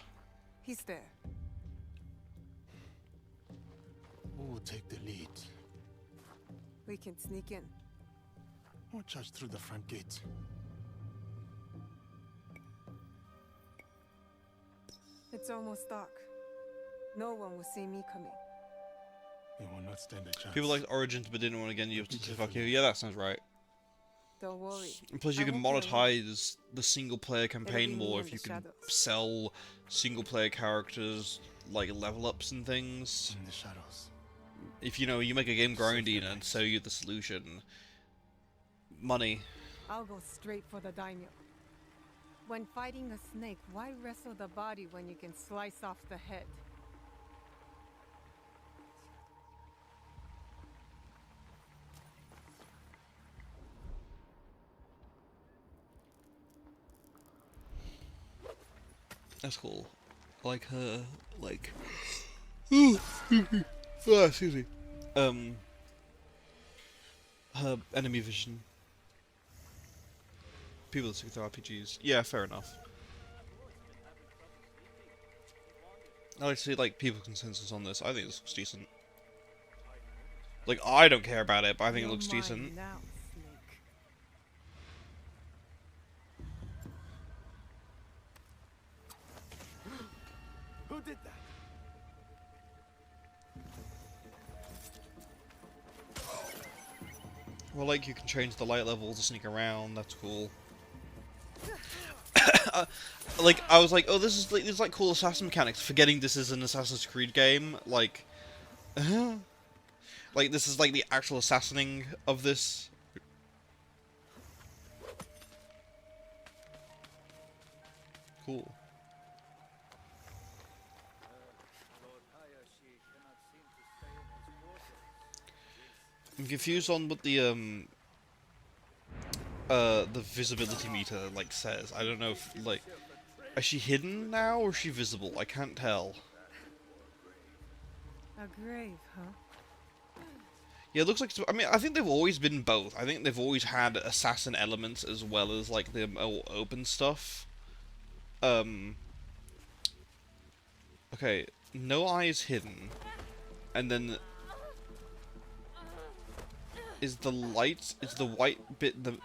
He's there. Who will take the lead? We can sneak in. Or charge through the front gate. It's almost dark. No one will see me coming. They will not stand a chance. People liked Origins but didn't want to get Ubisoft to fuck you. Yeah, that sounds right. Don't worry. And plus, you can monetize the single-player campaign more if you can sell single-player characters, like level ups and things. In the shadows. If you know you make a game grindy and sell you the solution, money. I'll go straight for the daimyo. When fighting a snake, why wrestle the body when you can slice off the head? That's cool. I like her, like... excuse me. Her enemy vision. People that stick to RPGs. Yeah, fair enough. I like to see, like, people consensus on this. I think this looks decent. Like, I don't care about it, but I think it looks decent. Now, Who did that? Well, like, you can change the light level to sneak around. That's cool. Like, I was like, oh, this is like cool assassin mechanics. Forgetting this is an Assassin's Creed game. Like, like this is like the actual assassinating of this. Cool. I'm confused on what the visibility meter like says. I don't know if like, is she hidden now or is she visible? I can't tell. a grave, huh? Yeah, it looks like. I mean, I think they've always been both. I think they've always had assassin elements as well as like the more open stuff. Okay, no eye is hidden, and then is the light? Is the white bit the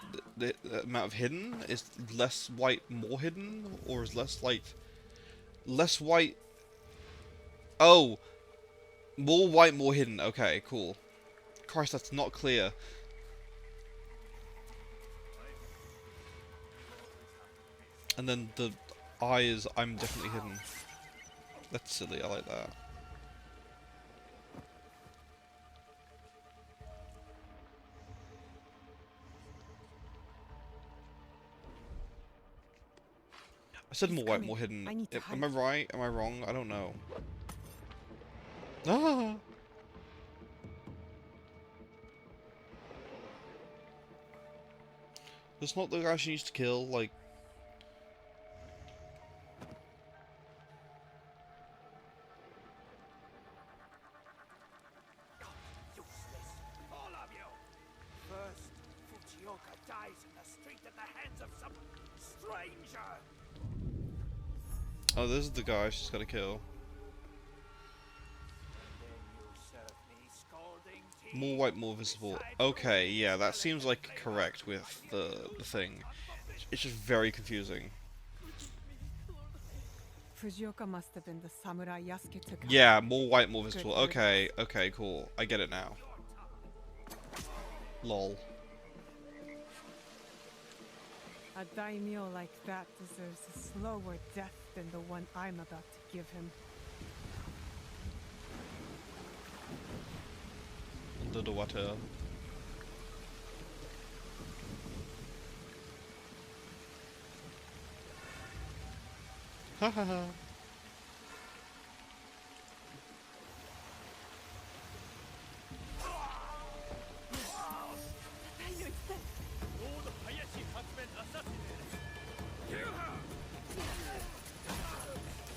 amount of hidden? Is less white more hidden, or is less light less white? Oh, more white more hidden. Okay, cool. Christ, that's not clear. And then the eye is I'm definitely hidden. That's silly. I like that. I said more white, more hidden. Am I right? Am I wrong? I don't know. Ah! That's not the guy she needs to kill, like... All of you! First, Fujioka dies in the street at the hands of some stranger! Oh, this is the guy she's gotta kill. More white, more visible. Okay, yeah, that seems like correct with the thing. It's just very confusing. Fujioka must have been the samurai Yasuke took out. Yeah, more white, more visible. Okay, okay, cool. I get it now. Lol. A daimyo like that deserves a slower death than the one I'm about to give him. Under the water. Ha ha ha.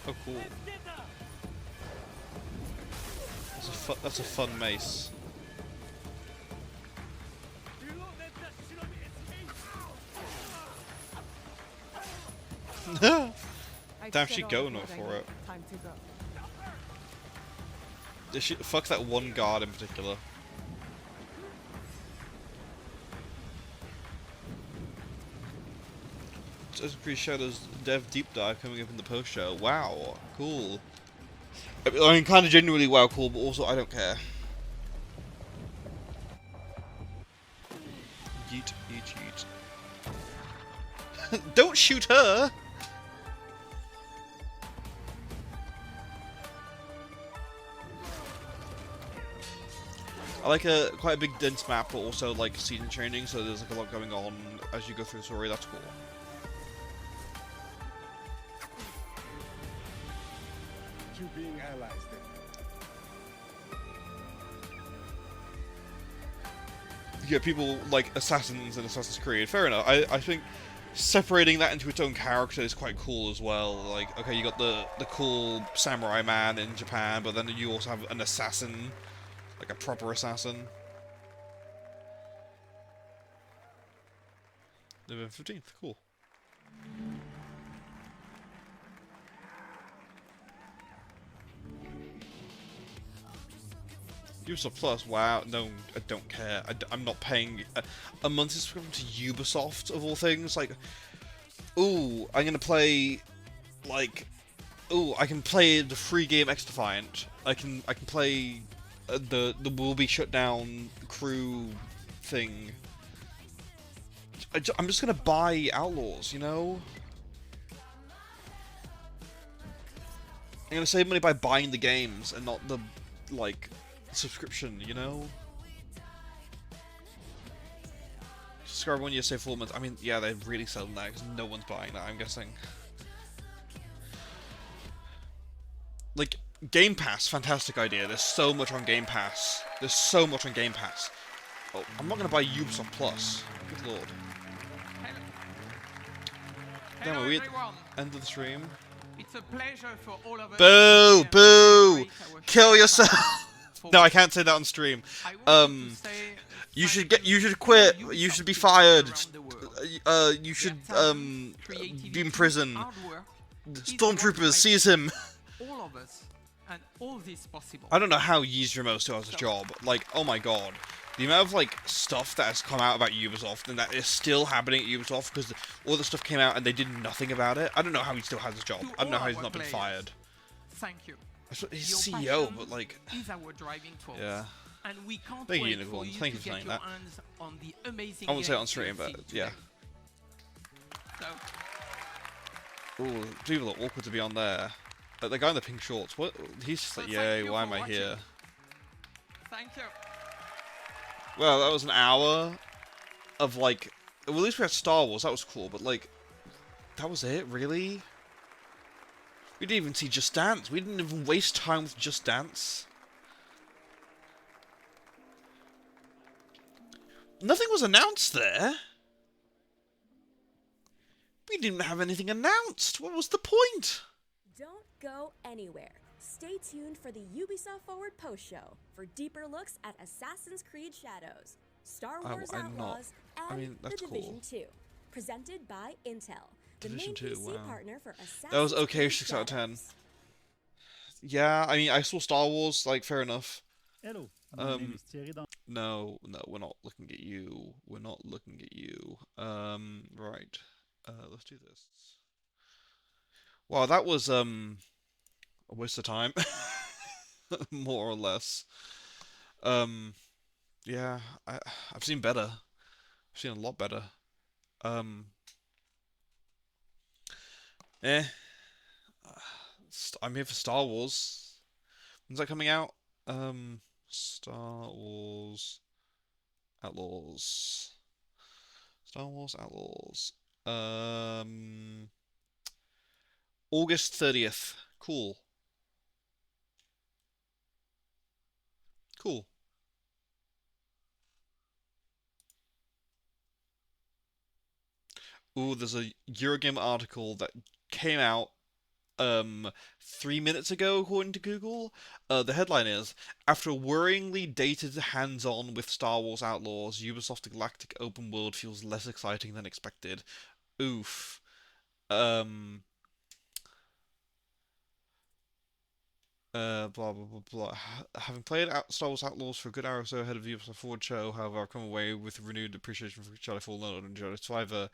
Oh, cool. That's a fun mace. Damn, she going for it. Time to go. Fuck that one guard in particular. Assassin's Shadows dev deep dive coming up in the post show. Wow, cool. I mean, kind of genuinely wow, cool, but also I don't care. Yeet, yeet, yeet. Don't shoot her! I like quite a big dense map, but also like season changing, so there's like a lot going on as you go through the story. That's cool. You being allies then. Yeah, people like assassins in Assassin's Creed. Fair enough. I think separating that into its own character is quite cool as well. Like, okay, you got the cool samurai man in Japan, but then you also have an assassin, like a proper assassin. November 15th, cool. Ubisoft Plus, wow, no, I don't care. I'm not paying a monthly subscription to Ubisoft, of all things. Like, ooh, I'm gonna play, like, ooh, I can play the free game X Defiant. I can play the will be shut down crew thing. I'm just gonna buy Outlaws, you know? I'm gonna save money by buying the games and not the, like, subscription, you know? Subscribe 1 year, save 4 months. I mean, yeah, they're really selling that because no one's buying that, I'm guessing. Like, Game Pass, fantastic idea. There's so much on Game Pass. There's so much on Game Pass. Oh, I'm not gonna buy Ubisoft Plus. Good lord. Damn, are we at the end of the stream? It's a pleasure for all of us. Boo! Boo! Kill yourself! No, I can't say that on stream. You should quit. You should be fired. You should be in prison. Stormtroopers, seize him. All of us, and all this possible. I don't know how Yzermo still has a job. Like, oh my god. The amount of, like, stuff that has come out about Ubisoft and that is still happening at Ubisoft because all the stuff came out and they did nothing about it. I don't know how he still has a job. I don't know how he's not been fired. Thank you. He's CEO, but, like... Is our driving force. Yeah. And we can't Thank you, wait Unicorn. for you Thank you to for get saying your that. hands on the amazing I won't say it on games stream, you'll but see yeah. So, Ooh, people are awkward to be on there. Like, the guy in the pink shorts, what? He's just like, yay, why am I here? thank you. Well, that was an hour of, like... Well, at least we had Star Wars, that was cool, but, like... That was it, really? We didn't even see Just Dance. We didn't even waste time with Just Dance. Nothing was announced there. We didn't have anything announced. What was the point? Don't go anywhere. Stay tuned for the Ubisoft Forward post-show for deeper looks at Assassin's Creed Shadows, Star Wars Outlaws, and The Division 2. Presented by Intel, the main PC partner for Assassin's That was okay, Creed 6 out of 10. Shadows. Yeah, I mean, I saw Star Wars, like, fair enough. Hello, my name is Thierry. No, we're not looking at you. We're not looking at you. Right. Let's do this. Wow, that was, a waste of time. More or less. Yeah, I've seen better. I've seen a lot better. I'm here for Star Wars. When's that coming out? Star Wars Outlaws. Star Wars Outlaws. August 30th. Cool. Cool. Ooh, there's a Eurogame article that came out 3 minutes ago, according to Google. The headline is, after a worryingly dated hands-on with Star Wars Outlaws, Ubisoft Galactic Open World feels less exciting than expected. Oof. Blah blah blah blah. Having played Star Wars Outlaws for a good hour or so ahead of the Ubisoft Forward show, however, I've come away with renewed appreciation for Jedi Fallen Order and Jedi Survivor. In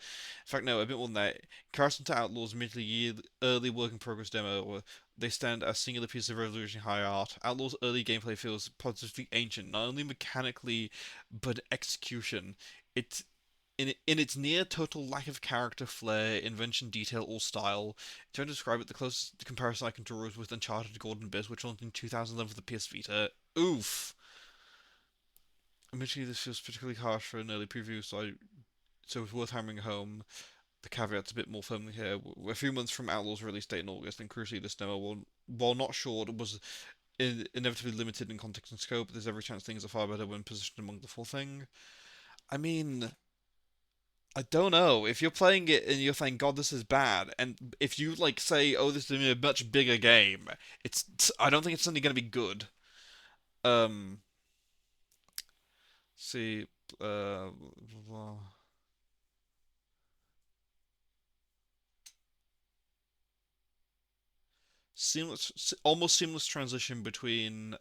fact, no, a bit more than that. In comparison to Outlaws' admittedly early work-in-progress demo, they stand as singular pieces of revolutionary high art. Outlaws' early gameplay feels positively ancient, not only mechanically, but execution. In its near total lack of character, flair, invention, detail, or style, trying to describe it, the closest comparison I can draw is with Uncharted Golden Abyss, which launched in 2011 for the PS Vita. Oof! Admittedly, this feels particularly harsh for an early preview, so it's worth hammering home the caveats a bit more firmly here. We're a few months from Outlaws' release date in August, and crucially, this demo, while not short, was inevitably limited in context and scope. There's every chance things are far better when positioned among the full thing. I mean... I don't know. If you're playing it and you're saying, "God, this is bad," and if you like say, "Oh, this is a much bigger game," I don't think it's suddenly going to be good. Um, see, blah. Almost seamless transition between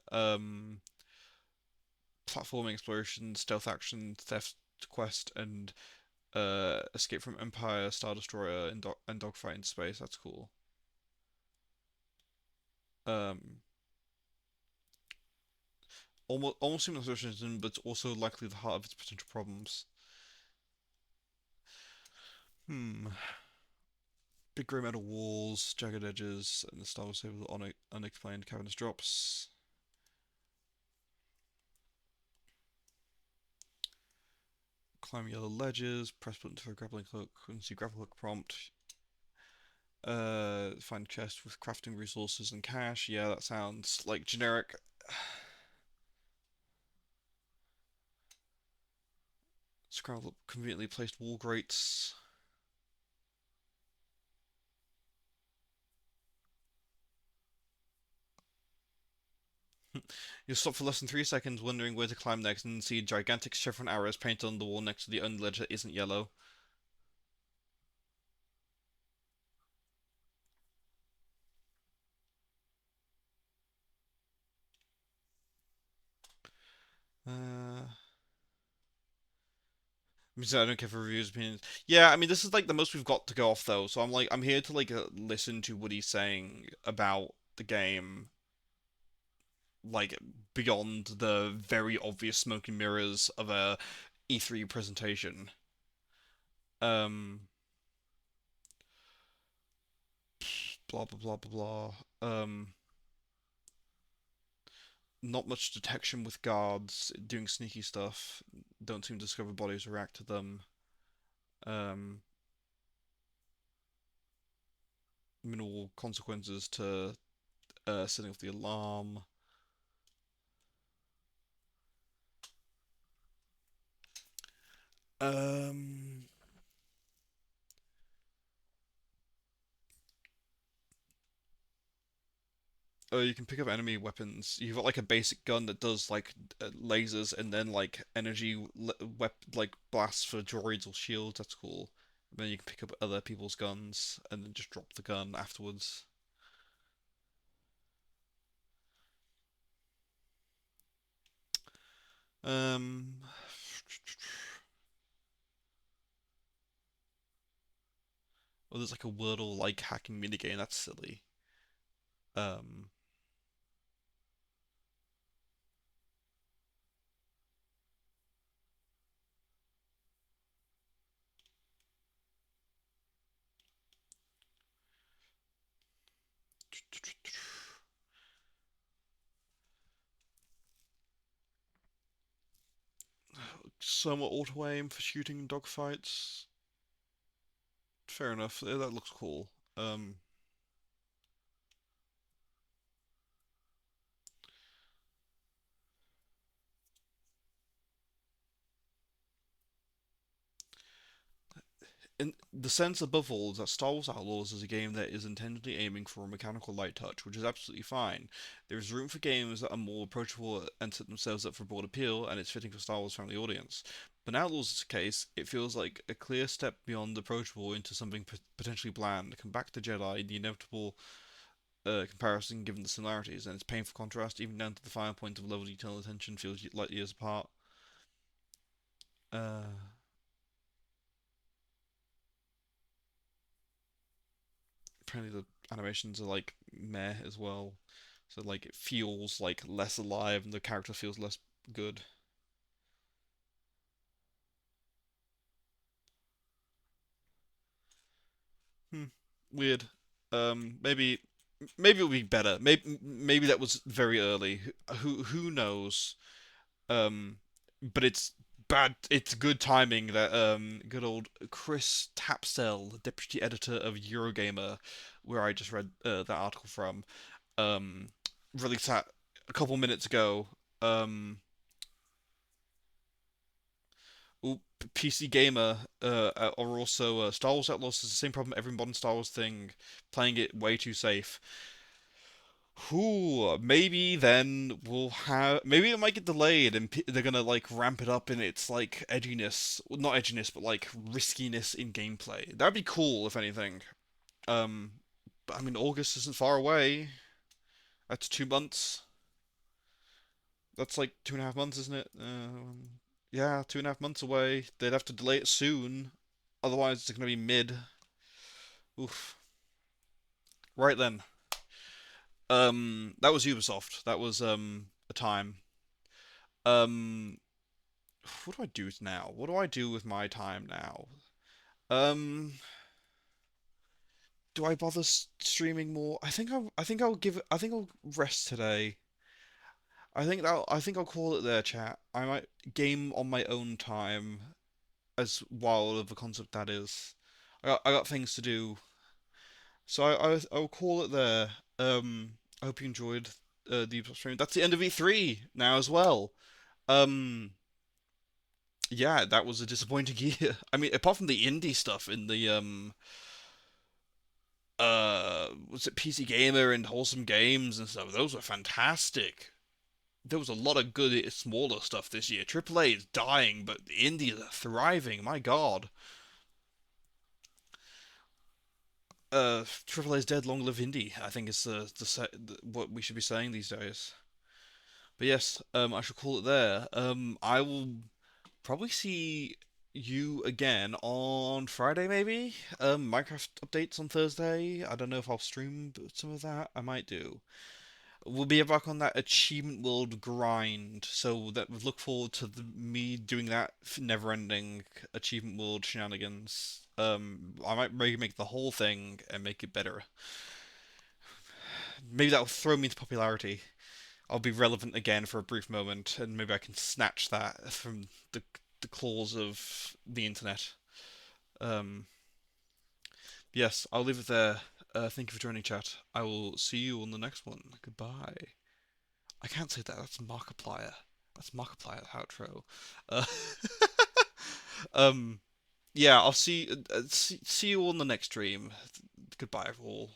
platforming exploration, stealth action, theft quest, and escape from Empire, Star Destroyer, and dogfight in space. That's cool. Um, almost seamless resolution, but also likely the heart of its potential problems. Hmm. Big grey metal walls, jagged edges, and the Star Wars with unexplained cavernous drops. Climb yellow ledges, press button to a grappling hook, and see grapple hook prompt. Find chest with crafting resources and cash. Yeah, that sounds like generic. Scramble up conveniently placed wall grates. You'll stop for less than 3 seconds wondering where to climb next and see gigantic chevron arrows painted on the wall next to the only ledge that isn't yellow. I don't care for reviews, opinions. Yeah, I mean, this is like the most we've got to go off though, so I'm here to like listen to what he's saying about the game, like beyond the very obvious smoke and mirrors of a E3 presentation. Um, blah blah blah blah blah. Not much detection with guards doing sneaky stuff. Don't seem to discover bodies or react to them. Um, Minimal consequences to setting off the alarm. Um, you can pick up enemy weapons. You've got like a basic gun that does like lasers and then like energy like blasts for droids or shields. That's cool. And then you can pick up other people's guns and then just drop the gun afterwards. Um, oh, there's like a Wordle like hacking minigame. That's silly. Um, somewhat auto aim for shooting in dogfights. Fair enough. That looks cool. In the sense above all is that Star Wars Outlaws is a game that is intentionally aiming for a mechanical light touch, which is absolutely fine. There is room for games that are more approachable and set themselves up for broad appeal, and it's fitting for Star Wars family audience. But in Outlaws' case, it feels like a clear step beyond approachable into something potentially bland. Come back to Jedi, the inevitable comparison given the similarities, and its painful contrast, even down to the fine point of level detail and attention, feels light years apart. Uh, Apparently the animations are like meh as well. So like it feels like less alive and the character feels less good. Hmm. Weird. Maybe it'll be better. Maybe that was very early. Who knows? But it's bad. It's good timing that good old Chris Tapsell, deputy editor of Eurogamer, where I just read that article from, um, released that a couple minutes ago. Um, PC Gamer or also Star Wars Outlaws has the same problem every modern Star Wars thing, playing it way too safe. Ooh, maybe then we'll have, maybe it might get delayed and they're gonna like ramp it up in its like edginess, well, not edginess, but like riskiness in gameplay. That'd be cool if anything. But I mean August isn't far away. That's 2 months. That's like 2.5 months, isn't it? Yeah, 2.5 months away. They'd have to delay it soon, otherwise it's gonna be mid. Oof. Right then. That was Ubisoft. That was a time. Um, what do I do now? What do I do with my time now? Do I bother streaming more? I think I'll rest today. I think I'll call it there, chat. I might game on my own time, as wild of a concept that is. I got things to do, so I'll call it there. I hope you enjoyed the Ubisoft stream. That's the end of E3 now as well. Yeah, that was a disappointing year. I mean, apart from the indie stuff in the was it PC Gamer and Wholesome Games and stuff? Those were fantastic. There was a lot of good smaller stuff this year. AAA is dying, but the indies are thriving. My God. AAA is dead, long live indie. I think is what we should be saying these days. But yes, I shall call it there. I will probably see you again on Friday, maybe. Minecraft updates on Thursday. I don't know if I'll stream some of that. I might do. We'll be back on that achievement world grind, so that we look forward to me doing that never-ending achievement world shenanigans. I might remake the whole thing and make it better. Maybe that'll throw me into popularity. I'll be relevant again for a brief moment, and maybe I can snatch that from the claws of the internet. Yes, I'll leave it there. Thank you for joining, chat. I will see you on the next one. Goodbye. I can't say that. That's Markiplier. That's Markiplier outro. Yeah, I'll see you on the next stream. Goodbye, all.